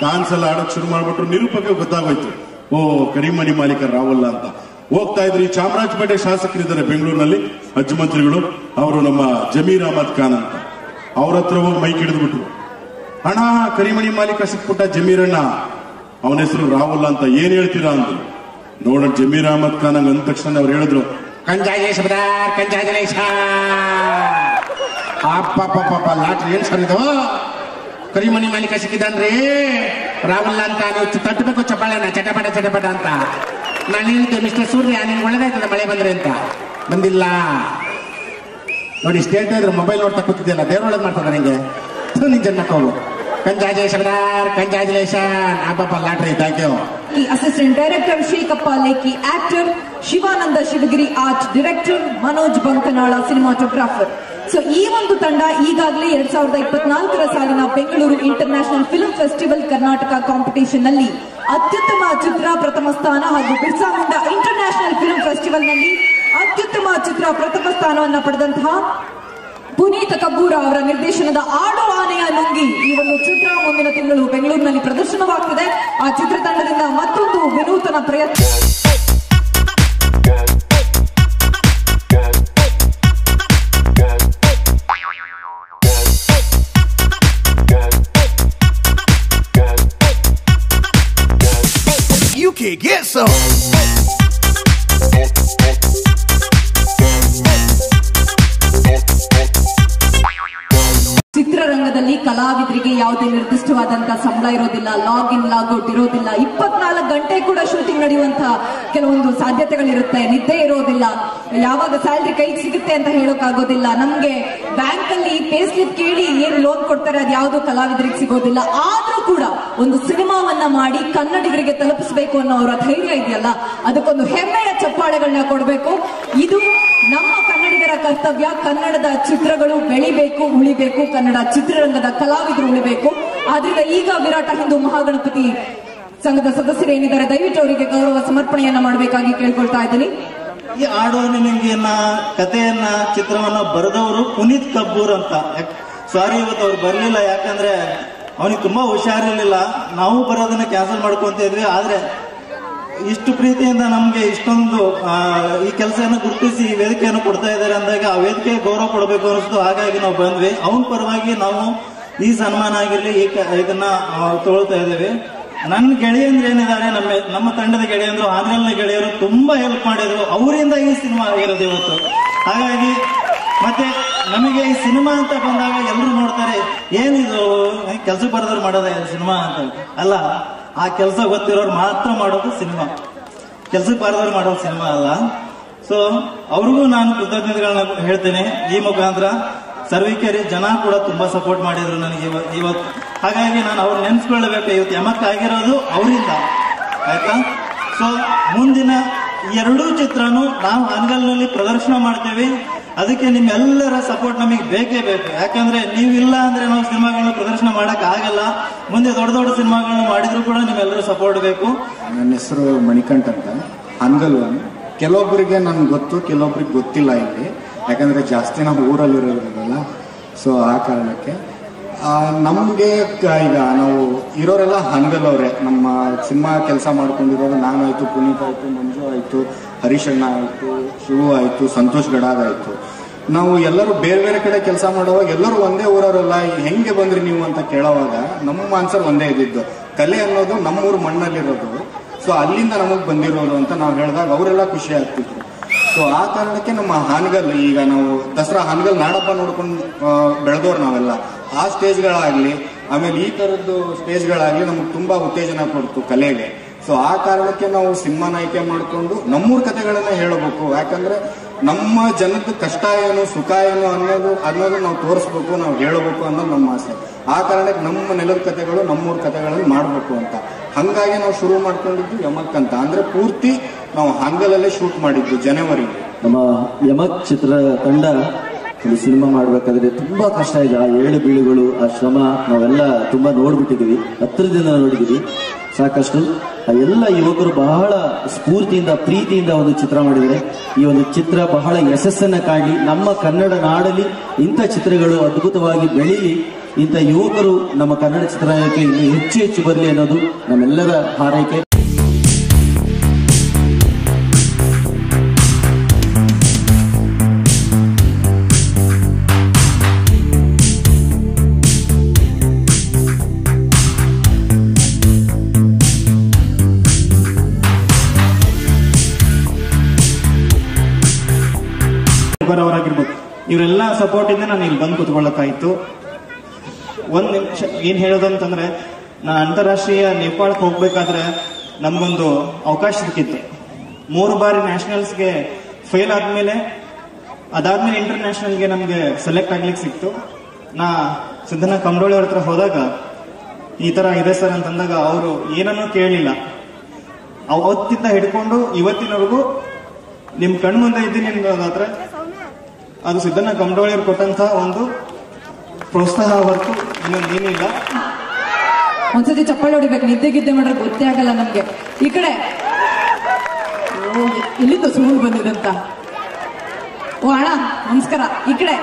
S7: ಡಾನ್ಸ್ ಎಲ್ಲ ಆಡೋಕ್ ಶುರು ಮಾಡ್ಬಿಟ್ರು. ನಿರೂಪಕ್ಕೆ ಗೊತ್ತಾಗೋಯ್ತು, ಓ ಕರಿಮಣಿ ಮಾಲೀಕ ರಾವಲ್ಲ ಅಂತ. ಹೋಗ್ತಾ ಇದ್ರು. ಈ ಚಾಮರಾಜಪೇಟೆ ಶಾಸಕರಿದ್ದಾರೆ ಬೆಂಗಳೂರಿನಲ್ಲಿ, ಮಂತ್ರಿಗಳು. ಅವರು ನಮ್ಮ ಜಮೀರ್ ಅಹಮದ್ ಖಾನ್ ಅಂತ. ಅವ್ರ ಹತ್ರ ಹೋಗಿ ಮೈಕ್ ಹಿಡಿದ್ಬಿಟ್ರು. ಅಣ್ಣ, ಕರಿಮಣಿ ಮಾಲೀಕ ಸಿಕ್ಬಿಟ್ಟ ಜಮೀರಣ್ಣ, ಅವನ ಹೆಸರು ರಾಹುಲ್ ಅಂತ, ಏನ್ ಹೇಳ್ತೀರಾ ಅಂದ್ರು. ನೋಡೋಣ ಜಮೀರ್ ಅಹಮದ್ ಖಾನ್ ಅಂದ ತಕ್ಷಣ ಅವ್ರು ಹೇಳಿದ್ರು, ಕಂಜಾಜೇಶ್ ಬ್ರದರ್, ಕಂಜಾಜಲೇಶ. ಅಪ್ಪ ಲಾಟ್ರಿ ಏನ್ ಸರ್ ಇದು? ಕರಿಮಣಿ ಮಾಲೀಕ ಸಿಕ್ಕಿದನ್ರಿ ರಾಹುಲ್ ಅಂತ. ನೀವು ತಟ್ಟಬೇಕು ಚಪ್ಪಾಳೆನ, ಚಟಪಟ ಚಟಪಟ ಅಂತ. ನಾನು ಹೇಳಿದ್ದೆ, ಮಿಸ್ಟರ್ ಸೂರ್ಯ ನಿನ್ಗೆ ಒಳ್ಳೇದಾಯ್ತದ ಮಳೆ ಬಂದ್ರೆ ಅಂತ. ಬಂದಿಲ್ಲ ನೋಡಿ. ಸ್ಟೇಟ್ ಇದ್ರೆ ಮೊಬೈಲ್ ನೋಡ್ತಾ ಕೂತಿದ್ಯಲ್ಲ, ದೇವ್ರೊಳಗೆ ಮಾಡ್ತದ ನಿಂಗೆ. ನಿನ್ ಜನ್ಮಕ್ಕೆ ಹೋಗು. Congratulations, Abba Latri, thank you.
S1: Assistant Director Shekhappa Lekhi, Actor, Shivananda Shivagiri Art Director, Manoj Bankanala Cinematographer. So ಈ ಒಂದು ತಂಡ ಈಗಾಗಲೇ 2024ರ ಸಾಲಿನ Bengaluru international film festival Karnataka competition ನಲ್ಲಿ ಅತ್ಯುತ್ತಮ ಚಿತ್ರ ಪ್ರಥಮ ಸ್ಥಾನ ಹಾಗೂ Birsa Munda international film festival ನಲ್ಲಿ ಅತ್ಯುತ್ತಮ ಚಿತ್ರ ಪ್ರಥಮ ಸ್ಥಾನವನ್ನು ಪಡೆದಂತಹ ಪುನೀತ್ ಕಬ್ಬೂರ ಅವರ ನಿರ್ದೇಶನದ ಆಡು ಆನೆಯ ಲುಂಗಿ ಈ ಒಂದು ಚಿತ್ರ ಮುಂದಿನ ತಿಂಗಳು ಬೆಂಗಳೂರಿನಲ್ಲಿ ಪ್ರದರ್ಶನವಾಗ್ತಿದೆ. ಆ ಚಿತ್ರತಂಡದಿಂದ ಮತ್ತೊಂದು ವಿನೂತನ ಪ್ರಯತ್ನ.
S8: You can get some.
S1: ಚಿತ್ರರಂಗದಲ್ಲಿ ಕಲಾವಿದರಿಗೆ ಯಾವುದೇ ನಿರ್ದಿಷ್ಟವಾದಂತಹ ಸಂಬಳ ಇರೋದಿಲ್ಲ, ಲಾಗ್ ಇನ್ ಲಾಗ್ ಔಟ್ ಇರೋದಿಲ್ಲ, 24 ಗಂಟೆ ಕೂಡ ಶೂಟಿಂಗ್ ನಡೆಯುವಂತಹ ಕೆಲವೊಂದು ಸಾಧ್ಯತೆಗಳಿರುತ್ತೆ, ನಿದ್ದೆ ಇರೋದಿಲ್ಲ, ಯಾವಾಗ ಸ್ಯಾಲರಿ ಕೈಗೆ ಸಿಗುತ್ತೆ ಅಂತ ಹೇಳೋಕ್ಕಾಗೋದಿಲ್ಲ. ನಮ್ಗೆ ಬ್ಯಾಂಕ್ ಅಲ್ಲಿ ಪೇ ಸ್ಲಿಪ್ ಕೇಳಿ ಏನು ಲೋನ್ ಕೊಡ್ತಾರೆ ಅದು ಯಾವುದು ಕಲಾವಿದರಿಗೆ ಸಿಗೋದಿಲ್ಲ. ಆದ್ರೂ ಕೂಡ ಒಂದು ಸಿನಿಮಾವನ್ನ ಮಾಡಿ ಕನ್ನಡಿಗರಿಗೆ ತಲುಪಿಸಬೇಕು ಅನ್ನೋ ಅವರ ಧೈರ್ಯ ಇದೆಯಲ್ಲ, ಅದಕ್ಕೊಂದು ಹೆಮ್ಮೆಯ ಚಪ್ಪಾಳೆಗಳನ್ನ ಕೊಡಬೇಕು. ಇದು ನಮ್ಮ ಕನ್ನಡಿಗರ ಕರ್ತವ್ಯ. ಕನ್ನಡದ ಚಿತ್ರಗಳು ಬೆಳಿಬೇಕು, ಉಳಿಬೇಕು, ಕನ್ನಡ ಚಿತ್ರರಂಗದ ಕಲಾವಿದರು ಉಳಿಬೇಕು. ಆದ್ರಿಂದ ಈಗ ವಿರಾಟ ಹಿಂದೂ ಮಹಾಗಣಪತಿ ಸಂಘದ ಸದಸ್ಯರು ಏನಿದ್ದಾರೆ, ದಯವಿಟ್ಟು ಅವರಿಗೆ ಗೌರವ ಸಮರ್ಪಣೆಯನ್ನ ಮಾಡಬೇಕಾಗಿ ಕೇಳ್ಕೊಳ್ತಾ ಇದ್ದೀನಿ.
S9: ಈ ಆಡು ನಿಮಗಿನ ಕಥೆಯನ್ನ ಚಿತ್ರವನ್ನ ಬರೆದವರು ಪುನೀತ್ ಕಬ್ಬೂರ್ ಅಂತ. ಸಾರಿ, ಇವತ್ತು ಅವ್ರು ಬರ್ಲಿಲ್ಲ, ಯಾಕಂದ್ರೆ ಅವನಿಗೆ ತುಂಬಾ ಹುಷಾರಿರ್ಲಿಲ್ಲ. ನಾವು ಬರೋದನ್ನ ಕ್ಯಾನ್ಸಲ್ ಮಾಡ್ಕೊಂತ ಇದ್ವಿ. ಆದ್ರೆ ಇಷ್ಟು ಪ್ರೀತಿಯಿಂದ ನಮ್ಗೆ ಇಷ್ಟೊಂದು ಈ ಕೆಲಸವನ್ನು ಗುರುತಿಸಿ ಈ ವೇದಿಕೆಯನ್ನು ಕೊಡ್ತಾ ಇದ್ದಾರೆ ಅಂದಾಗ ಆ ವೇದಿಕೆ ಗೌರವ ಕೊಡಬೇಕು ಅನಿಸ್ತು. ಹಾಗಾಗಿ ನಾವು ಬಂದ್ವಿ. ಅವನ ಪರವಾಗಿ ನಾವು ಈ ಸನ್ಮಾನ ಆಗಿರ್ಲಿ ಇದನ್ನ ತಗೊಳ್ತಾ ಇದ್ದೇವೆ. ನನ್ನ ಗೆಳೆಯಂದ್ರೆ ಏನಿದ್ದಾರೆ, ನಮ್ಮ ತಂಡದ ಗೆಳೆಯಂದ್ರು, ಹಾನಗಲ್ನ ಗೆಳೆಯರು ತುಂಬಾ ಹೆಲ್ಪ್ ಮಾಡಿದ್ರು. ಅವರಿಂದ ಈ ಸಿನಿಮಾ ಆಗಿರೋದು ಇವತ್ತು. ಹಾಗಾಗಿ ಮತ್ತೆ ನಮಗೆ ಈ ಸಿನಿಮಾ ಅಂತ ಬಂದಾಗ ಎಲ್ಲರೂ ನೋಡ್ತಾರೆ, ಏನಿದು ಕೆಲ್ಸಕ್ಕೆ ಬರೋದ್ರು ಮಾಡೋದೇ ಸಿನಿಮಾ ಅಂತ. ಅಲ್ಲ, ಆ ಕೆಲಸ ಗೊತ್ತಿರೋರು ಮಾತ್ರ ಮಾಡೋದು ಸಿನಿಮಾ, ಕೆಲ್ಸಕ್ಕೆ ಬಾರದವ್ರು ಮಾಡೋದು ಸಿನಿಮಾ ಅಲ್ಲ. ಸೊ ಅವ್ರಿಗೂ ನಾನು ಕೃತಜ್ಞತೆಗಳನ್ನ ಹೇಳ್ತೇನೆ ಈ ಮುಖಾಂತರ. ಸರ್ವಿಕೇರಿ ಜನ ಕೂಡ ತುಂಬಾ ಸಪೋರ್ಟ್ ಮಾಡಿದ್ರು ನನಗೆ ಇವತ್ತು. ಹಾಗಾಗಿ ನಾನು ಅವ್ರು ನೆನ್ಸ್ಕೊಳ್ಬೇಕು. ಇವತ್ತು ಯಮಕ್ ಆಗಿರೋದು ಅವರಿಂದ, ಆಯ್ತಾ? ಸೊ ಮುಂದಿನ 2 ಚಿತ್ರನೂ ನಾವು ಹಾನಗಲ್ನಲ್ಲಿ ಪ್ರದರ್ಶನ ಮಾಡ್ತೇವೆ. ಅದಕ್ಕೆ ನಿಮ್ಮೆಲ್ಲರ ಸಪೋರ್ಟ್ ನಮಗೆ ಬೇಕೇ ಬೇಕು. ಯಾಕಂದ್ರೆ ನೀವಿಲ್ಲ ಅಂದ್ರೆ ನಾವು ಸಿನಿಮಾಗಳನ್ನ ಪ್ರದರ್ಶನ ಮಾಡಕ್ ಆಗಲ್ಲ. ಮುಂದೆ ದೊಡ್ಡ ದೊಡ್ಡ ಸಿನಿಮಾಗಳನ್ನ ಮಾಡಿದ್ರು ಕೂಡ ನಿಮ್ಮೆಲ್ಲರೂ ಸಪೋರ್ಟ್ ಬೇಕು.
S6: ನನ್ನ ಹೆಸರು ಮಣಿಕಂಠ ಅಂತ, ಹನ್ಗಲ್. ಕೆಲವೊಬ್ಬರಿಗೆ ನನ್ಗೆ ಗೊತ್ತು, ಕೆಲವೊಬ್ರಿಗೆ ಗೊತ್ತಿಲ್ಲ ಇಲ್ಲಿ, ಯಾಕಂದ್ರೆ ಜಾಸ್ತಿ ನಾವು ಊರಲ್ಲಿರೋದ್ರಲ್ಲ. ಸೊ ಆ ಕಾರಣಕ್ಕೆ ನಮಗೆ ಈಗ ನಾವು ಇರೋರೆಲ್ಲ ಹನ್ಗಲ್ ಅವರೇ. ನಮ್ಮ ಸಿನಿಮಾ ಕೆಲಸ ಮಾಡ್ಕೊಂಡಿರೋರು ನಾನಾಯ್ತು, ಪುನೀತ್ ಆಯ್ತು, ಮಂಜು ಆಯ್ತು, ಹರೀಶಣ್ಣ ಆಯ್ತು, ಶಿವು ಆಯ್ತು, ಸಂತೋಷ್ ಗಡಾದ್ ಆಯ್ತು. ನಾವು ಎಲ್ಲರೂ ಬೇರೆ ಬೇರೆ ಕಡೆ ಕೆಲಸ ಮಾಡುವಾಗ ಎಲ್ಲರೂ ಒಂದೇ ಊರವರಲ್ಲ, ಹೆಂಗೆ ಬಂದ್ರಿ ನೀವು ಅಂತ ಕೇಳೋವಾಗ ನಮ್ಮ ಆನ್ಸರ್ ಒಂದೇ ಇದ್ದಿದ್ದು, ಕಲೆ ಅನ್ನೋದು ನಮ್ಮೂರು ಮಣ್ಣಲ್ಲಿರೋದು, ಸೊ ಅಲ್ಲಿಂದ ನಮಗ್ ಬಂದಿರೋದು ಅಂತ ನಾವು ಹೇಳಿದಾಗ ಅವರೆಲ್ಲ ಖುಷಿ ಆಗ್ತಿದ್ರು. ಸೊ ಆ ಕಾರಣಕ್ಕೆ ನಮ್ಮ ಹಾನಗಲ್, ಈಗ ನಾವು ದಸರಾ ಹಾನಗಲ್ ನಾಡಪ್ಪ ನೋಡ್ಕೊಂಡು ಬೆಳೆದವ್ರು ನಾವೆಲ್ಲ, ಆ ಸ್ಟೇಜ್ಗಳಾಗ್ಲಿ ಆಮೇಲೆ ಈ ತರದ್ದು ಸ್ಟೇಜ್ಗಳಾಗ್ಲಿ ನಮ್ಗೆ ತುಂಬಾ ಉತ್ತೇಜನ ಕೊಡ್ತು ಕಲೆಗೆ. ಸೊ ಆ ಕಾರಣಕ್ಕೆ ನಾವು ಸಿನಿಮಾನ ಆಯ್ಕೆ ಮಾಡಿಕೊಂಡು ನಮ್ಮೂರ್ ಕಥೆಗಳನ್ನ ಹೇಳಬೇಕು. ಯಾಕಂದ್ರೆ ನಮ್ಮ ಜನದ ಕಷ್ಟ ಏನು ಸುಖ ಏನು ಅನ್ನೋದು ನಾವು ತೋರಿಸ್ಬೇಕು, ನಾವು ಹೇಳಬೇಕು ಅನ್ನೋದು ನಮ್ಮ ಆಸೆ. ಆ ಕಾರಣಕ್ಕೆ ನಮ್ಮ ನೆಲದ ಕಥೆಗಳು, ನಮ್ಮೂರ್ ಕಥೆಗಳನ್ನು ಮಾಡಬೇಕು ಅಂತ. ಹಂಗಾಗಿ ನಾವು ಶುರು ಮಾಡ್ಕೊಂಡಿದ್ದು ಯಮಕ್ ಅಂತ. ಅಂದ್ರೆ ಪೂರ್ತಿ ನಾವು ಹಾನಗಲಲ್ಲೇ ಶೂಟ್ ಮಾಡಿದ್ದು ಜನವರಿ.
S8: ನಮ್ಮ ಯಮಕ್ ಚಿತ್ರ ತಂಡ ಒಂದು ಸಿನಿಮಾ ಮಾಡ್ಬೇಕಾದ್ರೆ ತುಂಬಾ ಕಷ್ಟ ಇದೆ. ಆ ಏಳು ಬೀಳುಗಳು, ಆ ಶ್ರಮ ನಾವೆಲ್ಲ ತುಂಬಾ ನೋಡ್ಬಿಟ್ಟಿದೀವಿ, ಹತ್ತಿರದಿಂದ ನೋಡಿದೀವಿ ಸಾಕಷ್ಟು. ಆ ಎಲ್ಲ ಯುವಕರು ಬಹಳ ಸ್ಫೂರ್ತಿಯಿಂದ, ಪ್ರೀತಿಯಿಂದ ಒಂದು ಚಿತ್ರ ಮಾಡಿದರೆ ಈ ಒಂದು ಚಿತ್ರ ಬಹಳ ಯಶಸ್ಸನ್ನ ಕಾಣಲಿ. ನಮ್ಮ ಕನ್ನಡ ನಾಡಲ್ಲಿ ಇಂಥ ಚಿತ್ರಗಳು ಅದ್ಭುತವಾಗಿ ಬೆಳೀಲಿ, ಇಂಥ ಯುವಕರು ನಮ್ಮ ಕನ್ನಡ ಚಿತ್ರರಂಗಕ್ಕೆ ಇನ್ನು ಹೆಚ್ಚು ಹೆಚ್ಚು ಬರಲಿ ಅನ್ನೋದು ನಮ್ಮೆಲ್ಲರ ಹಾರೈಕೆ.
S9: ಅವರಾಗಿರ್ಬೋದು, ಇವರೆಲ್ಲ ಸಪೋರ್ಟ್ ಇಂದ ನಾನು ಇಲ್ಲಿ ಬಂದು ಕೂತ್ಕೊಳ್ಳೋಕ್ಕಾಯ್ತು. ಒಂದ್ ನಿಮಿಷ ಏನ್ ಹೇಳೋದಂತಂದ್ರೆ, ನಾನು ಅಂತಾರಾಷ್ಟ್ರೀಯ ನೇಪಾಳಕ್ಕೆ ಹೋಗ್ಬೇಕಾದ್ರೆ ನಮ್ಗೊಂದು ಅವಕಾಶ ಸಿಕ್ಕಿತ್ತು. 3 ಬಾರಿ ನ್ಯಾಷನಲ್ಸ್ಗೆ ಫೇಲ್ ಆದ್ಮೇಲೆ ಅದಾದ್ಮೇಲೆ ಇಂಟರ್ನ್ಯಾಷನಲ್ಗೆ ನಮ್ಗೆ ಸೆಲೆಕ್ಟ್ ಆಗ್ಲಿಕ್ಕೆ ಸಿಕ್ತು. ನಾ ಸಿದ್ದಣ್ಣ ಕಮಡೋಳಿ ಅವ್ರ ಹತ್ರ ಹೋದಾಗ ಈ ತರ ಇದೆ ಸರ್ ಅಂತಂದಾಗ ಅವರು ಏನನ್ನೂ ಕೇಳಲಿಲ್ಲ. ಅವತ್ತಿಂದ ಹಿಡ್ಕೊಂಡು ಇವತ್ತಿನವರೆಗೂ ನಿಮ್ ಕಣ್ ಮುಂದೆ ಇದ್ದೀನಿ ಅನ್ನೋದಾದ್ರೆ ಅದು ಸಿದ್ದಣ್ಣ ಕಮಡೋಳಿ ಅವ್ರು ಕೊಟ್ಟಂತಹ ಒಂದು ಪ್ರೋತ್ಸಾಹ ಹೊರತು ಇನ್ನೊಂದೇನಿಲ್ಲ.
S1: ಒಂದ್ಸತಿ ಚಪ್ಪಾಳೆ ಹೊಡಿಬೇಕು, ನಿದ್ದೆಗಿದ್ದೆ ಮಾಡ್ರೆ ಗೊತ್ತೇ ಆಗಲ್ಲ ನಮ್ಗೆ. ಈ ಕಡೆ ಎಲ್ಲಿಂದ ಸುಳ್ಳು ಬಂದಿದಂತ. ಓ ಅಣ್ಣ ನಮಸ್ಕಾರ. ಈ ಕಡೆ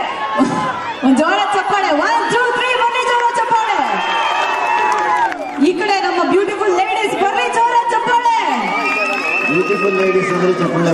S1: ಒಂದ್ ಜೋರ ಚಪ್ಪಾಳೆ, 1 2 3 ಬರ್ಲಿ ಜೋರ ಚಪ್ಪಾಳೆ. ಈ ಕಡೆ ನಮ್ಮ ಬ್ಯೂಟಿಫುಲ್ ಲೇಡೀಸ್ ಬರ್ಲಿ ಜೋರ ಚಪ್ಪಾಳೆ.
S8: ಬ್ಯೂಟಿಫುಲ್ ಲೇಡೀಸ್ ಅಂದ್ರೆ ಚಪ್ಪಾಳೆ.